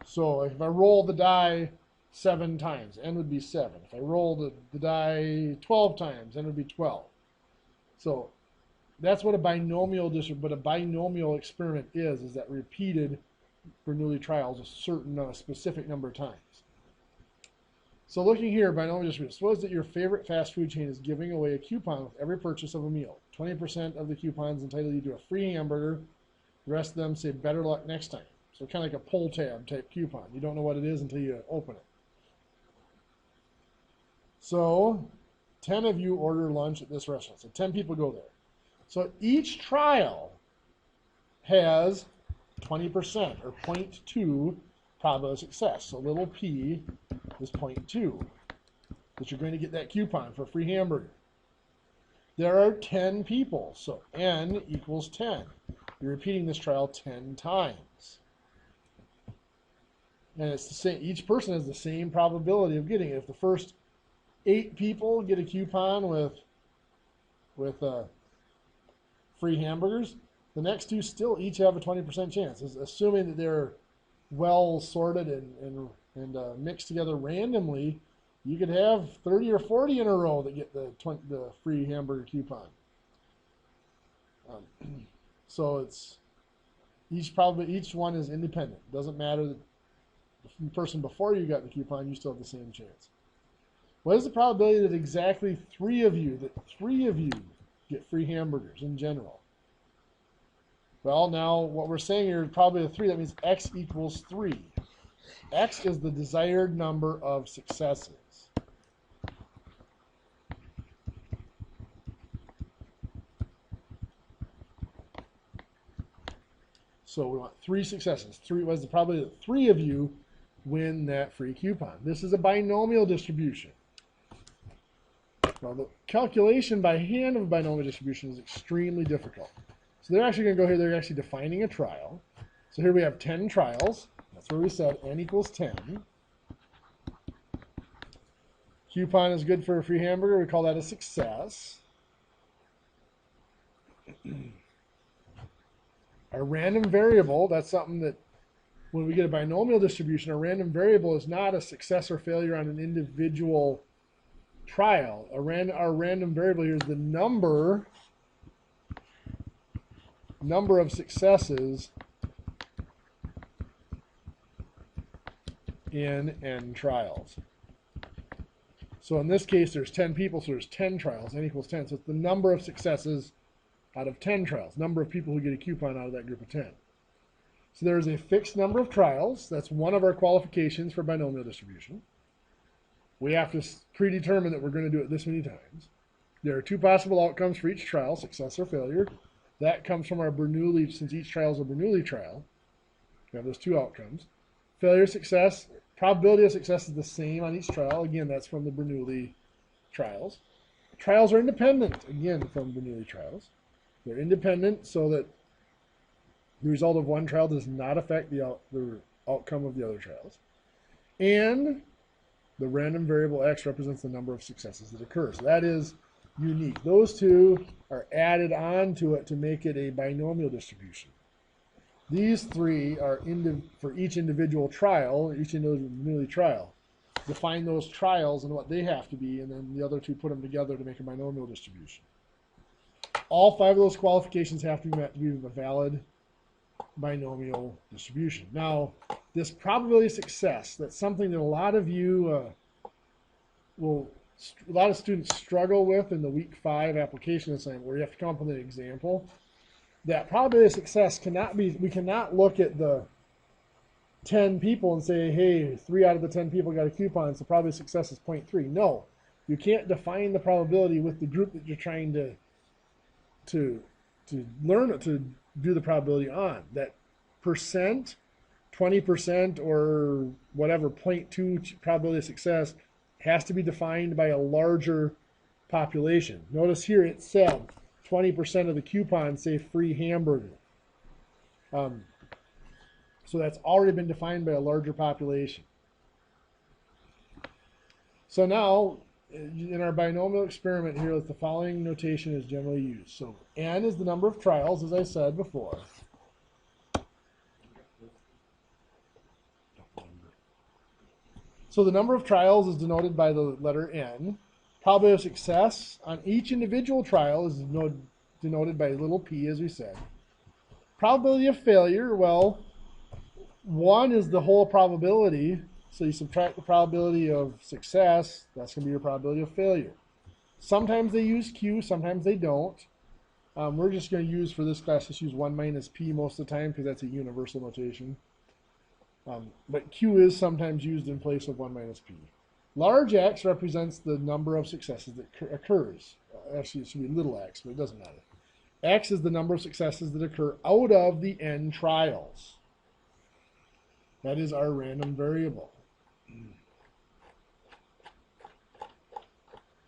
So if I roll the die 7 times, N would be 7. If I roll the die 12 times, N would be 12. So that's what a binomial experiment is that repeated Bernoulli trials a certain specific number of times. So looking here, binomial distribution. Suppose that your favorite fast food chain is giving away a coupon with every purchase of a meal. 20% of the coupons entitle you to a free hamburger. The rest of them say better luck next time. So kind of like a pull tab type coupon. You don't know what it is until you open it. So 10 of you order lunch at this restaurant. So 10 people go there. So each trial has 20% or 0.2 probability of success. So little p is 0.2 that you're going to get that coupon for a free hamburger. There are 10 people, so n equals 10. You're repeating this trial 10 times. And it's the same. Each person has the same probability of getting it. If the first 8 people get a coupon with free hamburgers, the next 2 still each have a 20% chance, assuming that they're well sorted and mixed together randomly. You could have 30 or 40 in a row that get the free hamburger coupon. So it's each one is independent. Doesn't matter that the person before you got the coupon, you still have the same chance. What is the probability that exactly 3 of you get free hamburgers in general? Well, now what we're saying here is probably a 3. That means x equals 3. X is the desired number of successes. So we want 3 successes. 3 was the probability that 3 of you win that free coupon. This is a binomial distribution. Well, the calculation by hand of a binomial distribution is extremely difficult. So they're actually going to go here, they're actually defining a trial. So here we have 10 trials. That's where we said n equals 10. Coupon is good for a free hamburger. We call that a success. Our random variable, that's something that when we get a binomial distribution, our random variable is not a success or failure on an individual trial. Our random variable here is the number of successes in n trials. So in this case, there's 10 people, so there's 10 trials. N equals 10. So it's the number of successes out of 10 trials, number of people who get a coupon out of that group of 10. So there's a fixed number of trials. That's one of our qualifications for binomial distribution. We have to predetermine that we're going to do it this many times. There are 2 possible outcomes for each trial, success or failure. That comes from our Bernoulli, since each trial is a Bernoulli trial. We have those 2 outcomes. Failure, success, probability of success is the same on each trial. Again, that's from the Bernoulli trials. Trials are independent, again, from Bernoulli trials. They're independent so that the result of one trial does not affect the outcome of the other trials. And the random variable x represents the number of successes that occur. So that is unique. Those 2 are added on to it to make it a binomial distribution. These 3 are for each individual trial, each individual Bernoulli trial. Define those trials and what they have to be, and then the other 2 put them together to make a binomial distribution. All 5 of those qualifications have to be met to be a valid binomial distribution. Now, this probability of success, that's something that a lot of you a lot of students struggle with in the week 5 application assignment, where you have to come up with an example. That probability of success we cannot look at the 10 people and say, hey, 3 out of the 10 people got a coupon, so probability of success is 0.3. No, you can't define the probability with the group that you're trying to learn to do the probability on. That percent, 20% or whatever, 0.2 probability of success has to be defined by a larger population. Notice here it said 20% of the coupons say free hamburger. So that's already been defined by a larger population. So now, in our binomial experiment here, the following notation is generally used. So n is the number of trials, as I said before. So the number of trials is denoted by the letter n. Probability of success on each individual trial is denoted by little p, as we said. Probability of failure, well, 1 is the whole probability. So you subtract the probability of success, that's going to be your probability of failure. Sometimes they use Q, sometimes they don't. We're just going to use, for this class, just use 1 minus P most of the time because that's a universal notation. But Q is sometimes used in place of 1 minus P. Large X represents the number of successes that occurs. Actually, it should be little x, but it doesn't matter. X is the number of successes that occur out of the n trials. That is our random variable.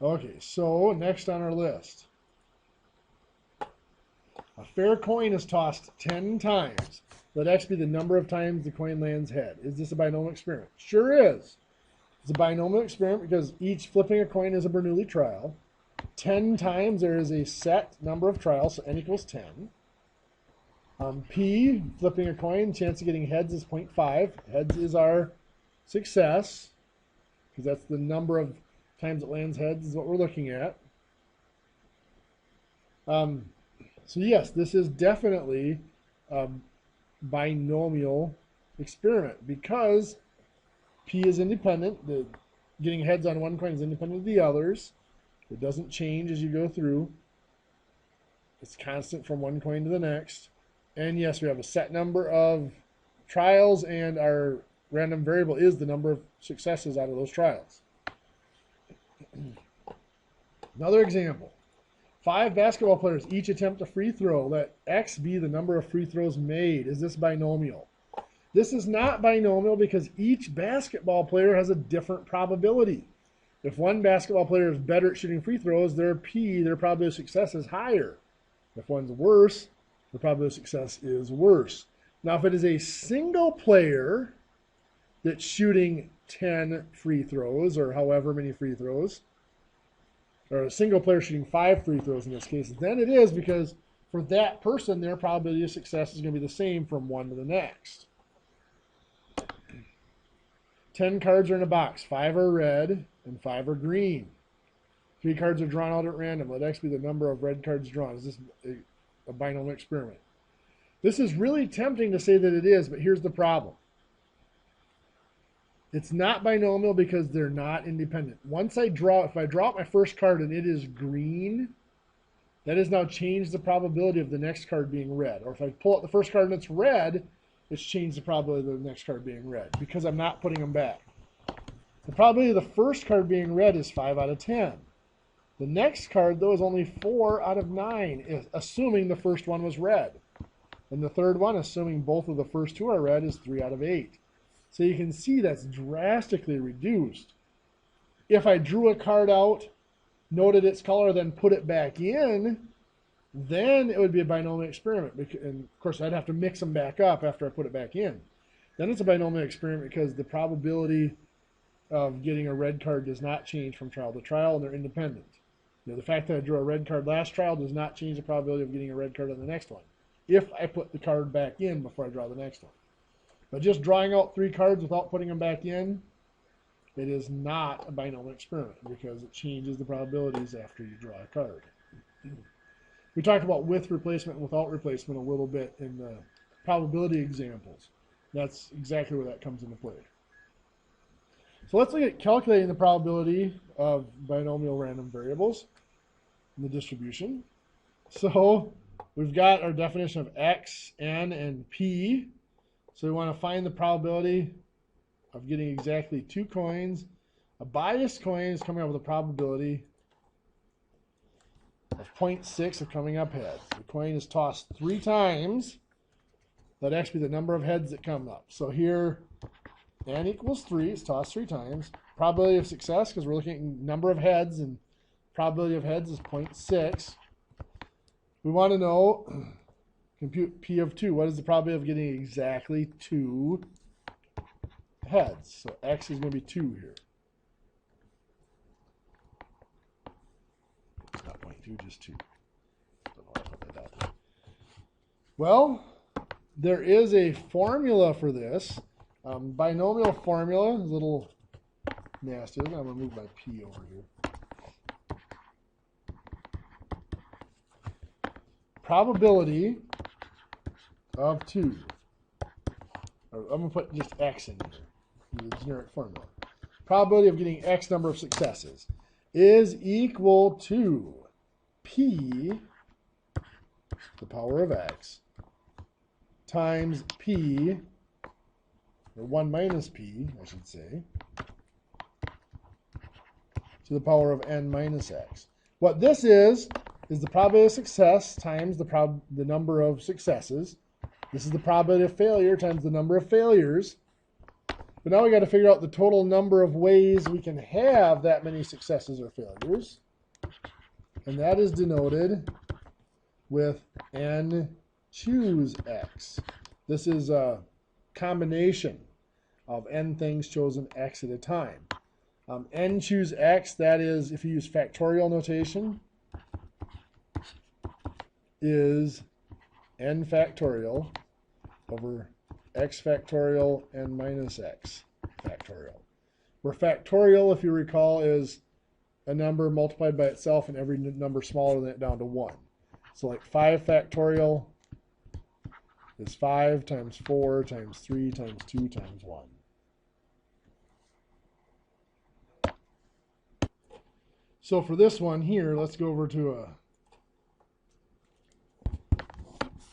Okay, so next on our list. A fair coin is tossed 10 times. Let x be the number of times the coin lands head. Is this a binomial experiment? Sure is. It's a binomial experiment because each flipping a coin is a Bernoulli trial. 10 times there is a set number of trials, so n equals 10. P, flipping a coin, chance of getting heads is 0.5. Heads is our success, because that's the number of times it lands heads is what we're looking at. So yes, this is definitely a binomial experiment because P is independent. The getting heads on one coin is independent of the others. It doesn't change as you go through. It's constant from one coin to the next. And yes, we have a set number of trials, and our random variable is the number of successes out of those trials. Another example. 5 basketball players each attempt a free throw. Let x be the number of free throws made. Is this binomial? This is not binomial because each basketball player has a different probability. If one basketball player is better at shooting free throws, their P, their probability of success, is higher. If one's worse, the probability of success is worse. Now, if it is a single player that's shooting 10 free throws or however many free throws, or a single player shooting 5 free throws in this case, then it is because for that person, their probability of success is going to be the same from one to the next. 10 cards are in a box. 5 are red and 5 are green. 3 cards are drawn out at random. Let x be the number of red cards drawn. Is this a binomial experiment? This is really tempting to say that it is, but here's the problem. It's not binomial because they're not independent. Once I draw, if I draw out my first card and it is green, that has now changed the probability of the next card being red. Or if I pull out the first card and it's red, it's changed the probability of the next card being red because I'm not putting them back. The probability of the first card being red is 5 out of 10. The next card, though, is only 4 out of 9, assuming the first one was red. And the third one, assuming both of the first 2 are red, is 3 out of 8. So you can see that's drastically reduced. If I drew a card out, noted its color, then put it back in, then it would be a binomial experiment. And of course, I'd have to mix them back up after I put it back in. Then it's a binomial experiment because the probability of getting a red card does not change from trial to trial, and they're independent. You know, the fact that I drew a red card last trial does not change the probability of getting a red card on the next one, if I put the card back in before I draw the next one. But just drawing out 3 cards without putting them back in, it is not a binomial experiment because it changes the probabilities after you draw a card. We talked about with replacement and without replacement a little bit in the probability examples. That's exactly where that comes into play. So let's look at calculating the probability of binomial random variables in the distribution. So we've got our definition of x, n, and p. So we want to find the probability of getting exactly 2 coins. A biased coin is coming up with a probability of 0.6 of coming up heads. The coin is tossed 3 times. Let x be the number of heads that come up. So here, n equals 3. It's tossed 3 times. Probability of success, because we're looking at number of heads, and probability of heads is 0.6. We want to know, compute p of 2. What is the probability of getting exactly 2 heads? So x is going to be 2 here. It's not 0.2, just 2. Don't know why I put that out there. Well, there is a formula for this. Binomial formula is a little nasty. I'm going to move my p over here. Probability of 2. I'm going to put just x in here, the generic formula. Probability of getting x number of successes is equal to p, the power of x, times p, or 1 minus p, I should say, to the power of n minus x. What this is the probability of success times the number of successes. This is the probability of failure times the number of failures. But now we got to figure out the total number of ways we can have that many successes or failures. And that is denoted with n choose x. This is a combination of n things chosen x at a time. N choose x, that is, if you use factorial notation, is n factorial over x factorial n minus x factorial. Where factorial, if you recall, is a number multiplied by itself and every number smaller than it down to 1. So like 5 factorial is 5 times 4 times 3 times 2 times 1. So for this one here, let's go over to a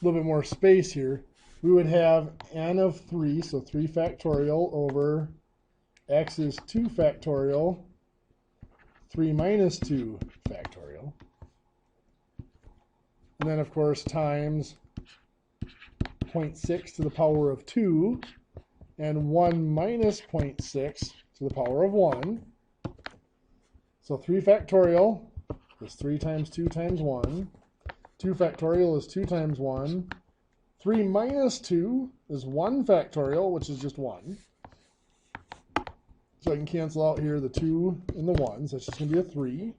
little bit more space here. We would have n of 3, so 3 factorial over x is 2 factorial, 3 minus 2 factorial. And then, of course, times 0.6 to the power of 2 and 1 minus 0.6 to the power of 1. So 3 factorial is 3 times 2 times 1. 2 factorial is 2 times 1. 3 minus 2 is 1 factorial, which is just 1. So I can cancel out here the 2 and the 1, so it's just going to be a 3.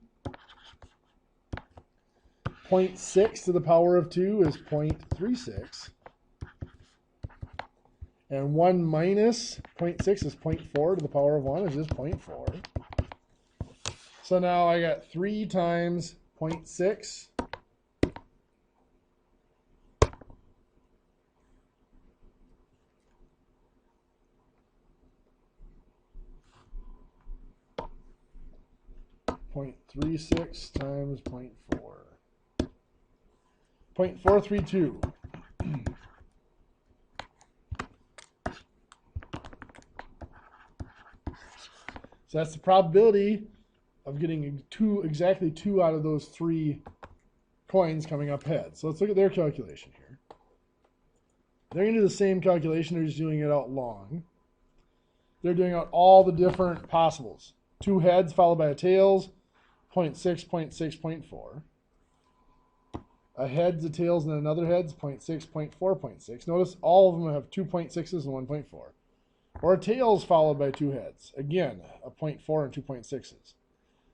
0.6 to the power of 2 is 0.36. And 1 minus 0.6 is 0.4 to the power of 1 is just 0.4. So now I got 3 times 0.6 0.36 times 0.4. 0.432. So that's the probability of getting exactly two out of those 3 coins coming up heads. So let's look at their calculation here. They're going to do the same calculation, they're just doing it out long. They're doing out all the different possibles. 2 heads followed by a tails, 0.6, 0.6, 0.4. A heads, a tails, and another heads, 0.6, 0.4, 0.6. Notice all of them have 2 0.6s and 1.4. Or a tails followed by 2 heads. Again, a 0.4 and 2 0.6s.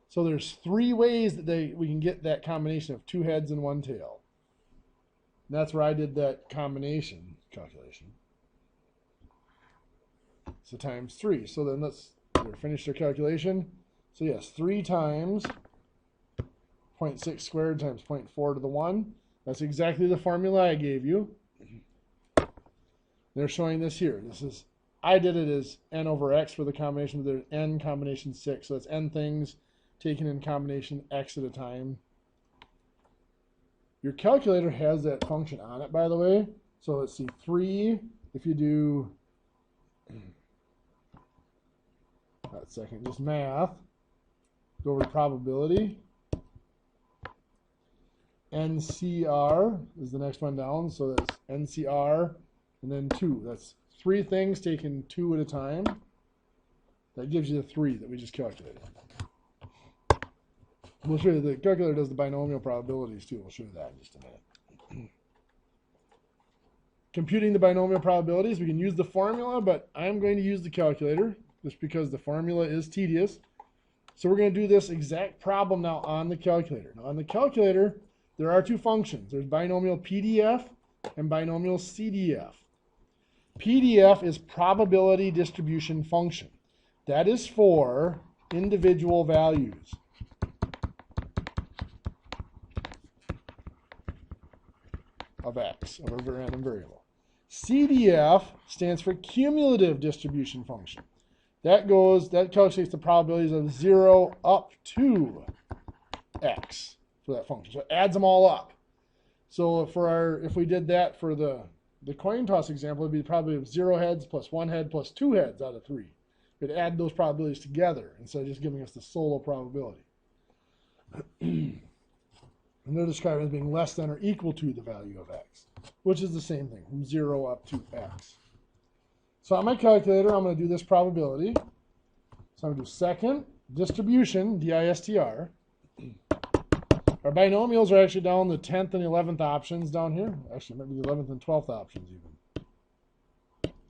So there's 3 ways that we can get that combination of 2 heads and 1 tail. And that's where I did that combination calculation. So times 3. So then let's finish their calculation. So yes, 3 times 0.6 squared times 0.4 to the 1. That's exactly the formula I gave you. They're showing this here. I did it as n over x for the combination, but there's n combination 6. So it's n things taken in combination x at a time. Your calculator has that function on it, by the way. So let's see, 3, if you do, just math, go over to probability. NCR is the next one down, so that's NCR, and then 2. That's 3 things taken 2 at a time. That gives you the 3 that we just calculated. We'll show you the calculator does the binomial probabilities too. We'll show you that in just a minute. Computing the binomial probabilities, we can use the formula, but I'm going to use the calculator just because the formula is tedious. So we're going to do this exact problem now on the calculator. Now on the calculator, there are 2 functions. There's Binomial Pdf and Binomial CDF. PDF is probability distribution function. That is for individual values. Of x, of a random variable. CDF stands for cumulative distribution function. That calculates the probabilities of 0 up to x for that function. So it adds them all up. So if we did that for the coin toss example, it would be the probability of 0 heads plus 1 head plus 2 heads out of 3. We'd add those probabilities together instead of just giving us the solo probability. And they're described as being less than or equal to the value of x, which is the same thing, from 0 up to x. So on my calculator, I'm going to do this probability. So I'm going to do second distribution, DISTR. Our binomials are actually down the 10th and 11th options down here. Actually, it might be the 11th and 12th options even.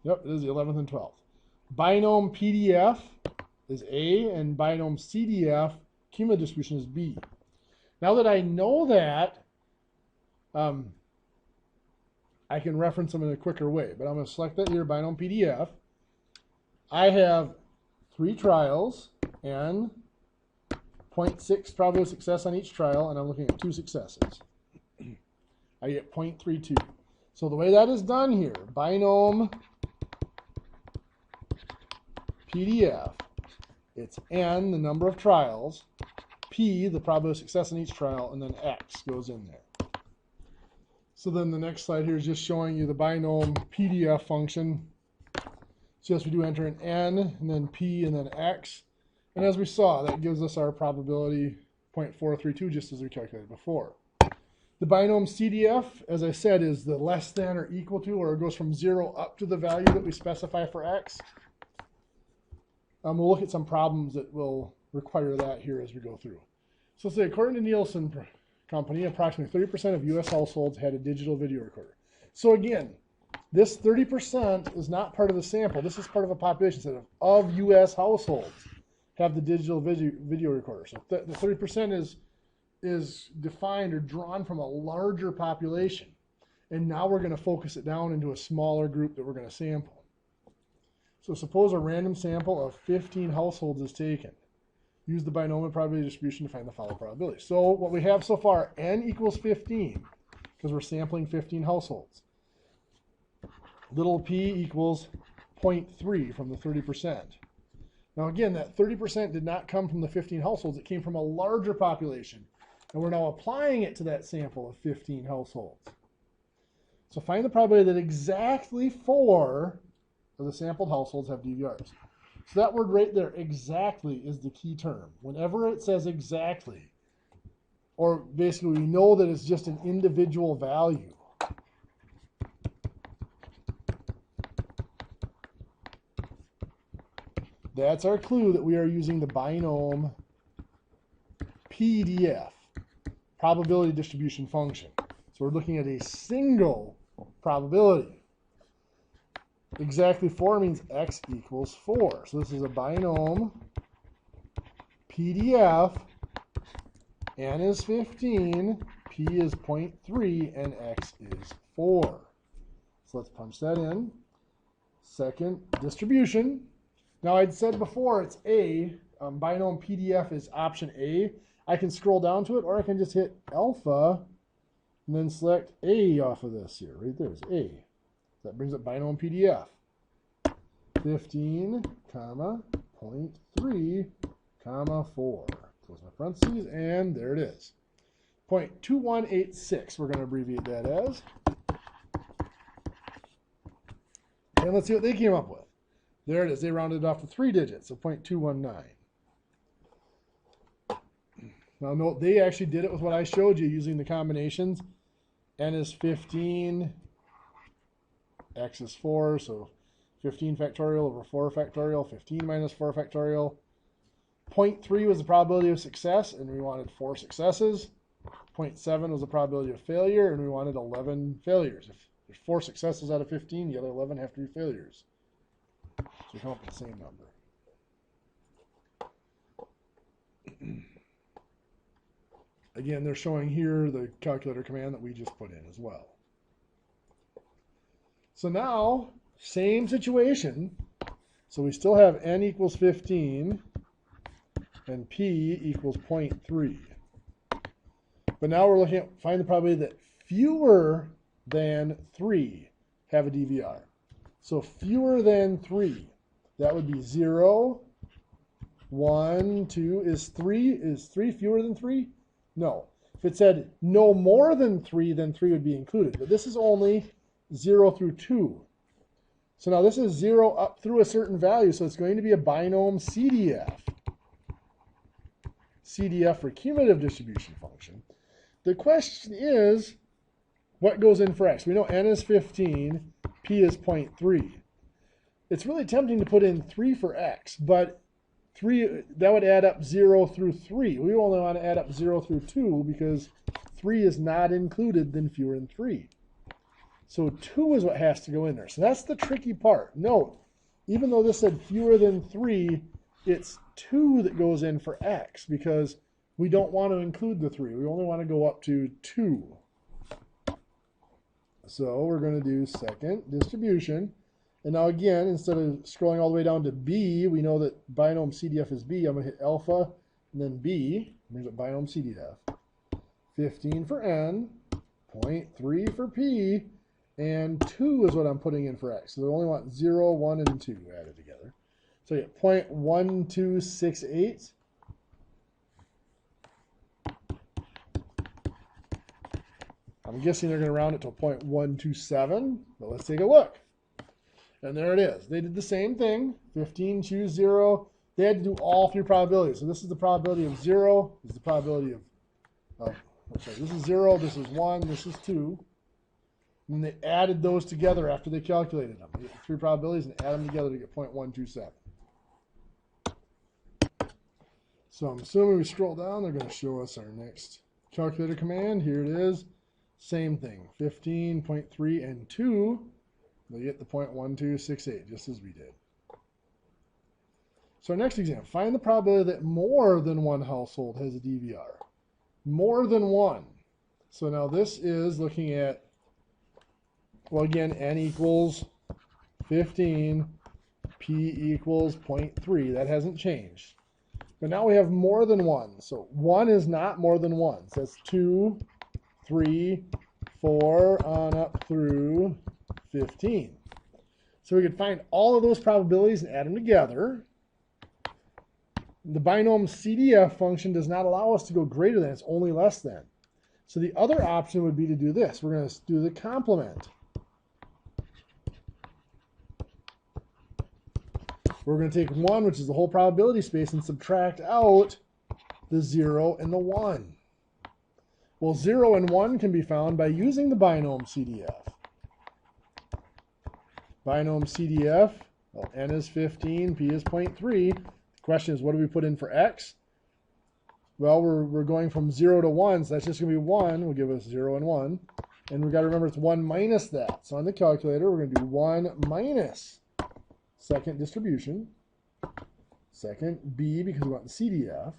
Yep, it is the 11th and 12th. Binome Pdf is A, and Binome CDF, cumulative distribution, is B. Now that I know that, I can reference them in a quicker way, but I'm going to select that here, Binome Pdf. I have 3 trials and 0.6 probability of success on each trial, and I'm looking at 2 successes. I get 0.32. So the way that is done here, Binome Pdf, it's N, the number of trials, P, the probability of success in each trial, and then X goes in there. So then the next slide here is just showing you the Binome Pdf function. So yes, we do enter an N, and then P, and then X. And as we saw, that gives us our probability 0.432, just as we calculated before. The Binome CDF, as I said, is the less than or equal to, or it goes from 0 up to the value that we specify for X. We'll look at some problems that will require that here as we go through. So say, according to Nielsen Company, approximately 30% of U.S. households had a digital video recorder. So again, this 30% is not part of the sample. This is part of a population set of U.S. households have the digital video recorder. So the 30% is defined or drawn from a larger population. And now we're going to focus it down into a smaller group that we're going to sample. So suppose a random sample of 15 households is taken. Use the binomial probability distribution to find the following probability. So what we have so far, N equals 15, because we're sampling 15 households. Little p equals 0.3 from the 30%. Now again, that 30% did not come from the 15 households. It came from a larger population. And we're now applying it to that sample of 15 households. So find the probability that exactly 4 of the sampled households have DVRs. So that word right there, exactly, is the key term. Whenever it says exactly, or basically we know that it's just an individual value, that's our clue that we are using the Binome Pdf, probability distribution function. So we're looking at a single probability. Exactly 4 means X equals 4. So this is a Binome Pdf. N is 15, P is 0.3, and X is 4. So let's punch that in. Second, distribution. Now I'd said before it's A. Binome Pdf is option A. I can scroll down to it, or I can just hit alpha and then select A off of this here. Right there's A. That brings up Binome Pdf. 15, comma, 0.3, comma, 4. Close my parentheses, and there it is. 0.2186, we're going to abbreviate that as. And let's see what they came up with. There it is. They rounded it off to 3 digits, so 0.219. Now note, they actually did it with what I showed you using the combinations. N is 15, X is 4, so 15 factorial over 4 factorial, 15 minus 4 factorial. 0.3 was the probability of success, and we wanted 4 successes. 0.7 was the probability of failure, and we wanted 11 failures. If there's 4 successes out of 15, the other 11 have to be failures. So we come up with the same number. Again, they're showing here the calculator command that we just put in as well. So now, same situation. So we still have N equals 15 and P equals 0.3. But now we're looking at find the probability that fewer than 3 have a DVR. So fewer than 3, that would be 0, 1, 2. Is 3 fewer than 3? No. If it said no more than 3, then 3 would be included. But this is only 0 through 2. So now this is 0 up through a certain value, so it's going to be a Binome CDF. CDF for cumulative distribution function. The question is, what goes in for X? We know N is 15, P is 0.3. It's really tempting to put in 3 for X, but 3, that would add up 0 through 3. We only want to add up 0 through 2 because 3 is not included, then fewer than 3. So 2 is what has to go in there. So that's the tricky part. Note, even though this said fewer than 3, it's 2 that goes in for x because we don't want to include the 3. We only want to go up to 2. So we're going to do second distribution. And now again, instead of scrolling all the way down to B, we know that Binome CDF is B. I'm going to hit alpha and then B. There's a Binome CDF. 15 for N, 0.3 for P, and 2 is what I'm putting in for X. So they only want 0, 1, and 2 added together. So you get 0.1268. I'm guessing they're going to round it to 0.127, but let's take a look. And there it is. They did the same thing. 15, choose 0. They had to do all 3 probabilities. So this is the probability of 0. This is the probability of sorry, this is 0, this is 1, this is 2. And they added those together after they calculated them. They get the 3 probabilities and add them together to get 0.127. So I'm assuming we scroll down, they're going to show us our next calculator command. Here it is. Same thing. 15, 0.3, and 2. They get the 0.1268, just as we did. So our next example, find the probability that more than one household has a DVR. More than one. So now this is looking at, well, again, n equals 15, p equals 0.3. That hasn't changed. But now we have more than one. So 1 is not more than 1. So that's 2, 3, 4, on up through 15. So we could find all of those probabilities and add them together. The Binome CDF function does not allow us to go greater than, it's only less than. So the other option would be to do this. We're going to do the complement. We're going to take 1, which is the whole probability space, and subtract out the 0 and the 1. Well, 0 and 1 can be found by using the Binome CDF. Binome CDF, well, n is 15, p is 0.3. The question is, what do we put in for x? Well, we're going from 0 to 1, so that's just going to be 1. Will give us 0 and 1. And we've got to remember it's 1 minus that. So on the calculator, we're going to do 1 minus second distribution. Second, b, because we want the CDF.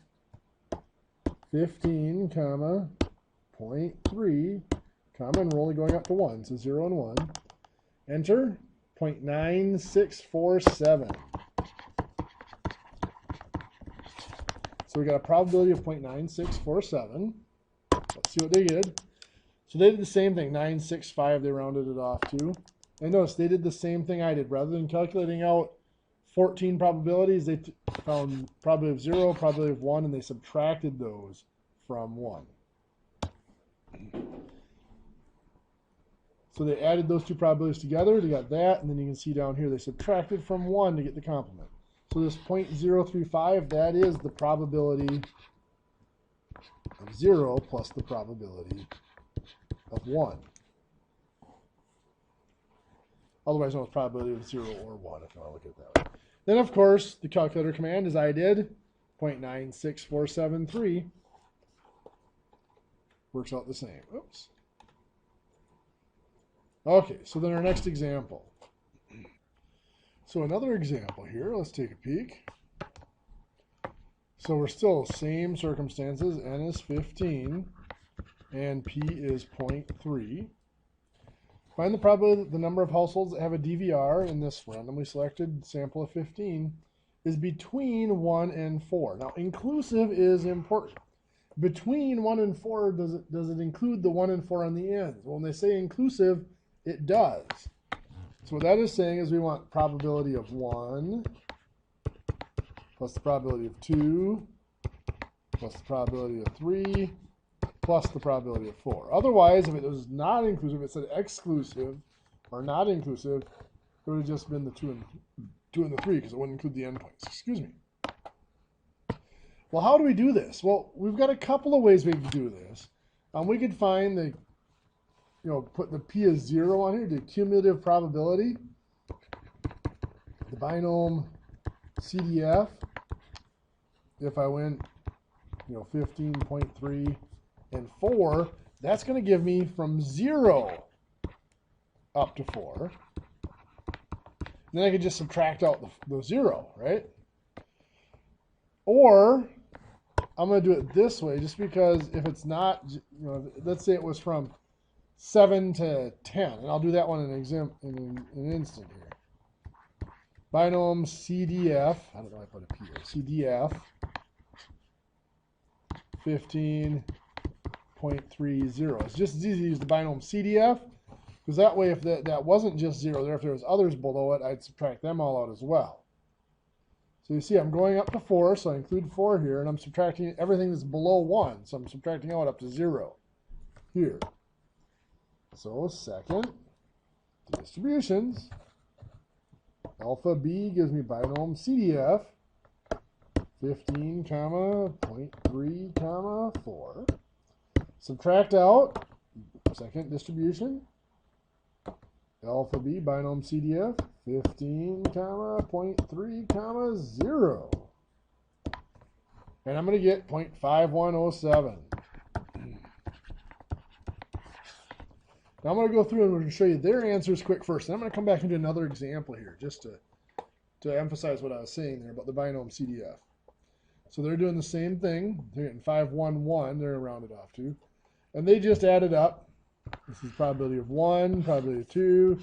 15, comma, 0.3, comma, and we're only going up to 1, so 0 and 1. Enter, 0.9647. So we got a probability of 0.9647. Let's see what they did. So they did the same thing, 965, they rounded it off to. And notice they did the same thing I did. Rather than calculating out 14 probabilities, they found probability of 0, probability of 1, and they subtracted those from 1. So they added those 2 probabilities together, they got that, and then you can see down here they subtracted from 1 to get the complement. So this 0.035, that is the probability of 0 plus the probability of 1. Otherwise known as probability of 0 or 1, if you want to look at it that way. Then, of course, the calculator command, as I did, 0.96473, works out the same. Oops. Okay, so then our next example. So another example here, let's take a peek. So we're still same circumstances, n is 15, and p is 0.3. Find the probability that the number of households that have a DVR in this randomly selected sample of 15 is between 1 and 4. Now, inclusive is important. Between 1 and 4, does it include the 1 and 4 on the ends? Well, when they say inclusive, it does. So what that is saying is we want probability of 1 plus the probability of 2 plus the probability of 3 plus the probability of 4. Otherwise, if it was not inclusive, it said exclusive or not inclusive, it would have just been the 2 and the 3 because it wouldn't include the endpoints. Excuse me. Well, how do we do this? Well, we've got a couple of ways we can do this. We could find the, put the p as 0 on here, the cumulative probability, the Binome CDF. If I went, 15.3 and 4, that's going to give me from 0 up to 4. And then I could just subtract out the 0, right? Or I'm going to do it this way just because if it's not, let's say it was from 7 to 10, and I'll do that one in an instant here. Binome CDF, I don't know why I put a P here, CDF 15.30. It's just as easy to use the Binome CDF, because that way if that wasn't just 0 there, if there was others below it, I'd subtract them all out as well. So you see I'm going up to 4, so I include 4 here, and I'm subtracting everything that's below 1, so I'm subtracting out up to 0 here. So second, distributions, alpha b gives me Binome CDF 15, 0.3, 4. Subtract out second distribution, alpha b Binome CDF 15, 0.3, 0. And I'm going to get 0.5107. Now I'm going to go through and we're going to show you their answers quick first. And I'm going to come back and do another example here just to emphasize what I was saying there about the Binome CDF. So they're doing the same thing. They're getting 511, they're rounded off to. And they just added up. This is probability of 1, probability of 2,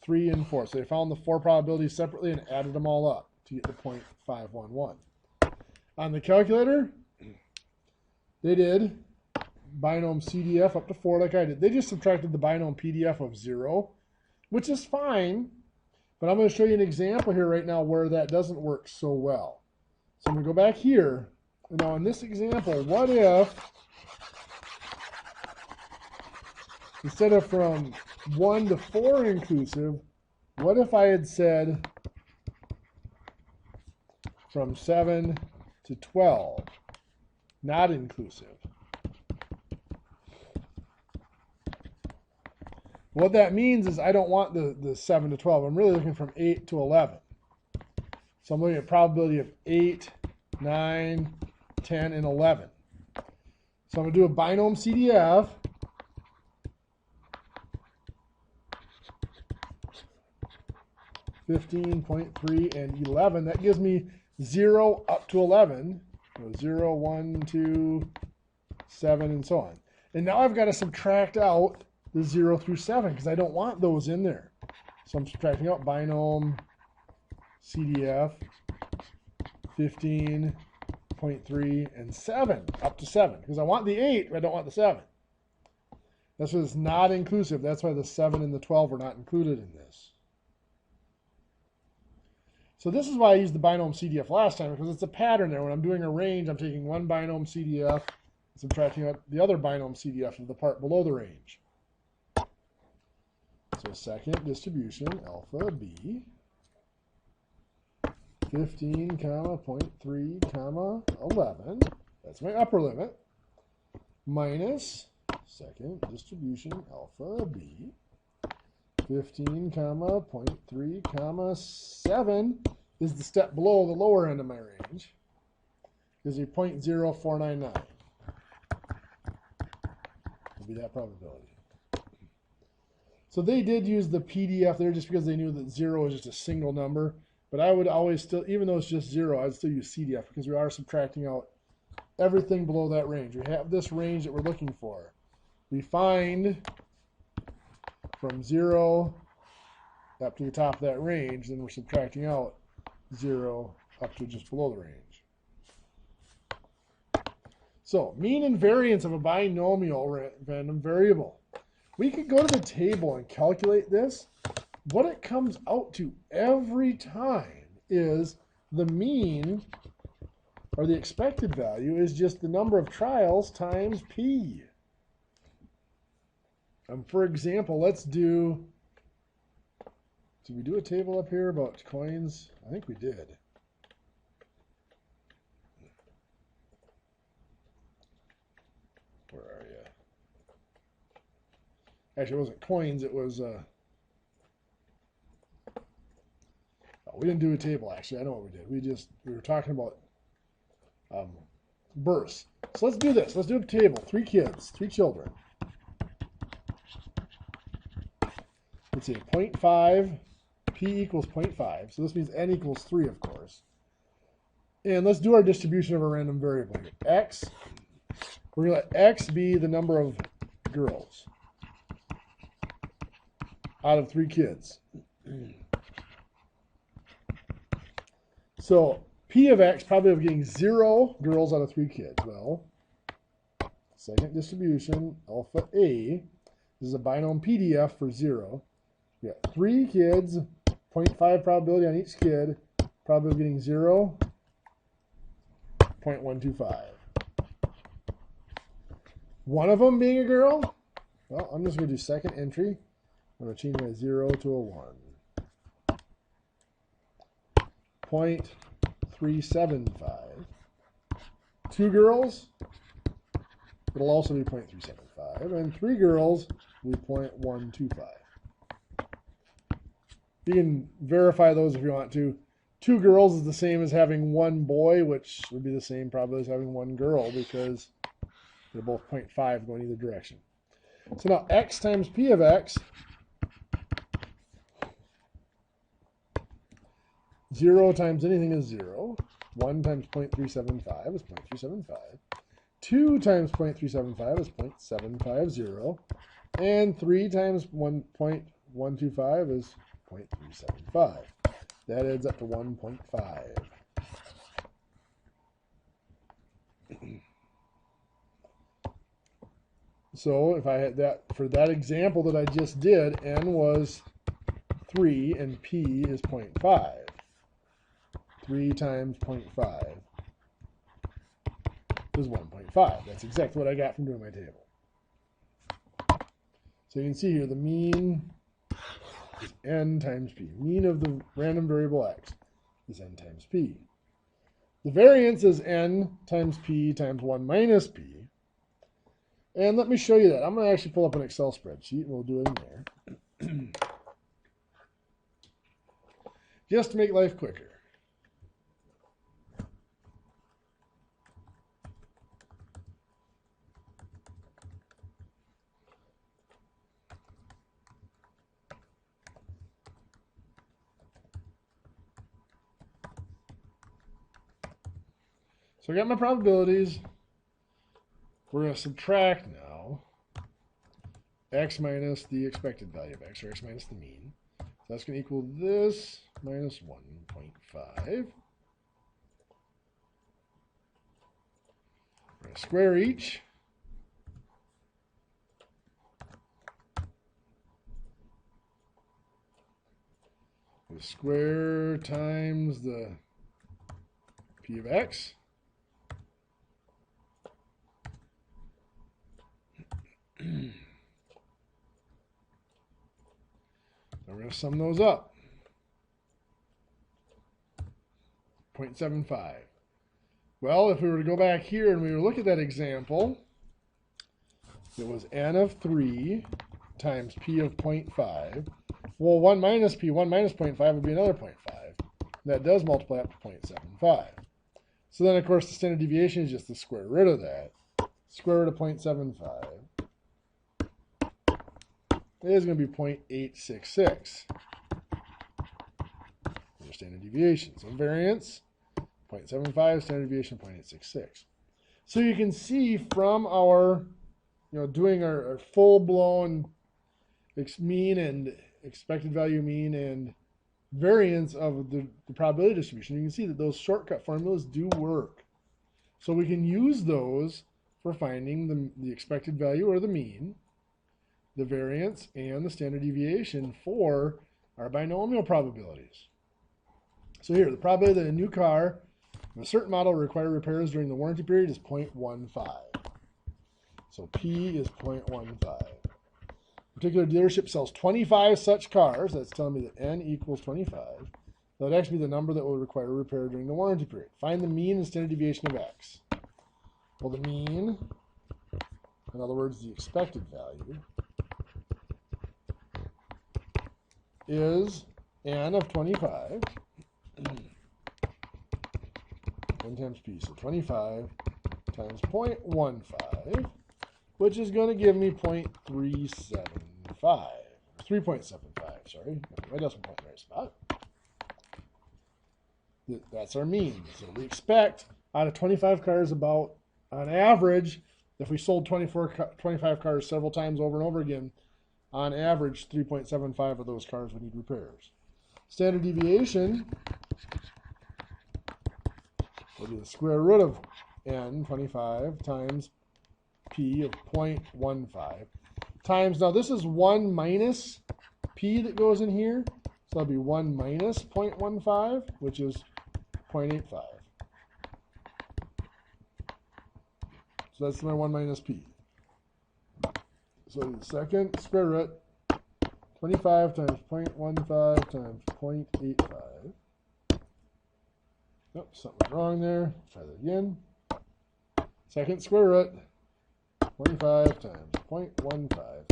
3, and 4. So they found the 4 probabilities separately and added them all up to get the 0.511. On the calculator, they did Binome CDF up to 4 like I did. They just subtracted the Binome PDF of 0, which is fine. But I'm going to show you an example here right now where that doesn't work so well. So I'm going to go back here. Now in this example, what if instead of from 1 to 4 inclusive, what if I had said from 7 to 12, not inclusive? What that means is I don't want the 7 to 12. I'm really looking from 8 to 11. So I'm looking at probability of 8, 9, 10, and 11. So I'm going to do a Binome CDF. (15.3) and 11. That gives me 0 up to 11. So 0, 1, 2, 7, and so on. And now I've got to subtract out the 0 through 7 because I don't want those in there. So I'm subtracting out Binome CDF 15.3 and 7 up to 7 because I want the 8 but I don't want the 7. That's what it's not inclusive. That's why the 7 and the 12 are not included in this. So this is why I used the Binome CDF last time, because it's a pattern there. When I'm doing a range, I'm taking one Binome CDF and subtracting out the other Binome CDF of the part below the range. So second distribution, alpha b, 15, 0.3, 11. That's my upper limit. Minus second distribution, alpha b, 15, 0.3, 7 is the step below the lower end of my range. Gives me 0.0499. Will be that probability. So they did use the PDF there just because they knew that 0 is just a single number. But I would always still, even though it's just 0, I'd still use CDF because we are subtracting out everything below that range. We have this range that we're looking for. We find from 0 up to the top of that range, then we're subtracting out 0 up to just below the range. So, mean and variance of a binomial random variable. We could go to the table and calculate this. What it comes out to every time is the mean, or the expected value, is just the number of trials times p. For example, let's do, did we do a table up here about coins? I think we did. Where are you? Actually, it wasn't coins, it was, oh, we didn't do a table, actually. I know what we did. We were talking about births. So let's do this. Let's do a table. 3 kids, 3 children. let's see, 0.5, p equals 0.5. So this means n equals 3, of course. And let's do our distribution of a random variable here. X, we're going to let x be the number of girls out of 3 kids. So p of x, probably of getting 0 girls out of 3 kids. Well, second distribution, alpha a, this is a Binome Pdf for 0. We got 3 kids, 0.5 probability on each kid, probability of getting 0, 0.125. One of them being a girl, well, I'm just going to do second entry. I'm going to change my 0 to a 1. 0.375. 2 girls, it'll also be 0.375. And 3 girls will be 0.125. You can verify those if you want to. 2 girls is the same as having 1 boy, which would be the same probably as having 1 girl because they're both 0.5 going either direction. So now x times p of x, 0 times anything is 0. 1 times 0.375 is 0.375. 2 times 0.375 is 0.750. And 3 times 1.125 is 0.375. That adds up to 1.5. So if I had that, for that example that I just did, n was 3 and p is 0.5. 3 times 0.5 is 1.5. That's exactly what I got from doing my table. So you can see here the mean is n times p. Mean of the random variable x is n times p. The variance is n times p times 1 minus p. And let me show you that. I'm going to actually pull up an Excel spreadsheet and we'll do it in there. Just to make life quicker. So I got my probabilities. We're going to subtract now x minus the expected value of x, or x minus the mean. So that's going to equal this minus 1.5. We're going to square each. The square times the p of x. And we're going to sum those up. 0.75. Well, if we were to go back here and we were to look at that example, it was n of 3 times p of 0.5. Well, 1 minus p, 1 minus 0.5 would be another 0.5. That does multiply up to 0.75. So then, of course, the standard deviation is just the square root of that. Square root of 0.75 is going to be 0.866. Your standard deviation. So variance, 0.75, standard deviation, 0.866. So you can see from our, doing our full-blown mean and expected value mean and variance of the probability distribution, you can see that those shortcut formulas do work. So we can use those for finding the expected value or the mean, the variance, and the standard deviation for our binomial probabilities. So here, the probability that a new car of a certain model will require repairs during the warranty period is 0.15. So P is 0.15. A particular dealership sells 25 such cars. That's telling me that N equals 25. That would actually be the number that will require repair during the warranty period. Find the mean and standard deviation of X. Well, the mean, in other words, the expected value, is N of 25, N times P, so 25 times 0.15, which is going to give me 3.75. sorry, my decimal point in the right spot. That's our mean. So we expect out of 25 cars about, on average, if we sold 25 cars several times over and over again, on average, 3.75 of those cars would need repairs. Standard deviation will be the square root of n, 25, times p of 0.15 times, now this is 1 minus p that goes in here, so that'll be 1 minus 0.15, which is 0.85. So that's my 1 minus p. So the second square root, 25 times 0.15 times 0.85. Oops, something wrong there. Try that again. Second square root, 25 times 0.15 times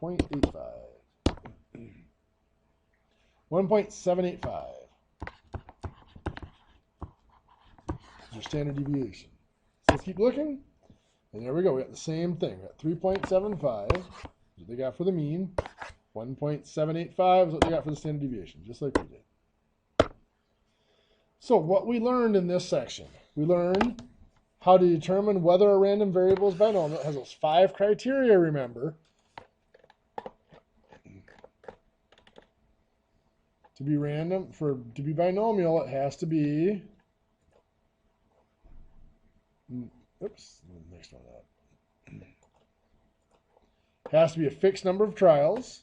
0.85. 1.785. Is your standard deviation. So let's keep looking. And there we go. We got the same thing. We got 3.75 is what they got for the mean. 1.785 is what they got for the standard deviation, just like we did. So what we learned in this section, we learned how to determine whether a random variable is binomial. It has those 5 criteria, remember. To be random, to be binomial, it has to be, oops, next one up. It has to be a fixed number of trials.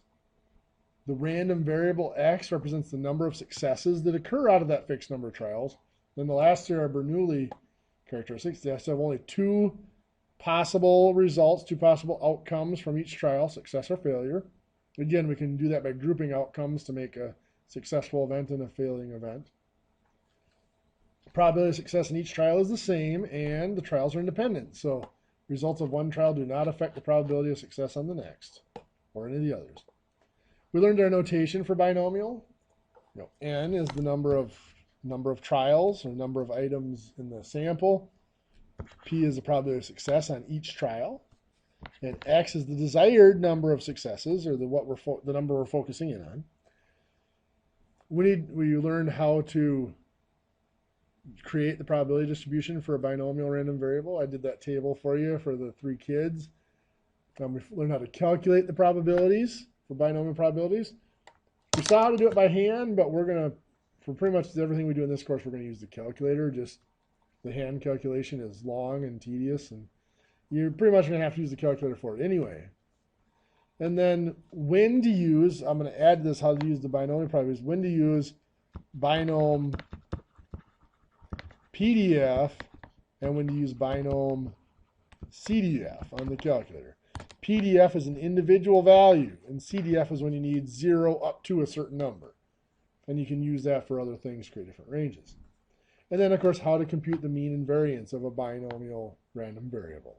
The random variable x represents the number of successes that occur out of that fixed number of trials. Then the last 2 are Bernoulli characteristics. They have to have only 2 possible results, 2 possible outcomes from each trial, success or failure. Again, we can do that by grouping outcomes to make a successful event and a failing event. The probability of success in each trial is the same, and the trials are independent. So results of one trial do not affect the probability of success on the next, or any of the others. We learned our notation for binomial. N is the number of trials, or number of items in the sample. P is the probability of success on each trial. And X is the desired number of successes, or the number we're focusing in on. We learned how to create the probability distribution for a binomial random variable. I did that table for you for the 3 kids. We learned how to calculate the probabilities for binomial probabilities. We saw how to do it by hand, but for pretty much everything we do in this course, we're going to use the calculator. Just the hand calculation is long and tedious, and you're pretty much going to have to use the calculator for it anyway. And then when to use, I'm going to add this, how to use the binomial probabilities, when to use Binome Pdf and when to use Binome CDF on the calculator. PDF is an individual value, and CDF is when you need 0 up to a certain number. And you can use that for other things to create different ranges. And then, of course, how to compute the mean and variance of a binomial random variable.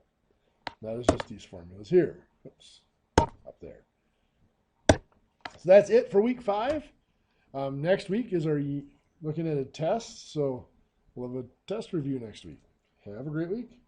That is just these formulas here. Oops, up there. So that's it for week 5. Next week is our looking at a test, so we'll have a test review next week. Have a great week.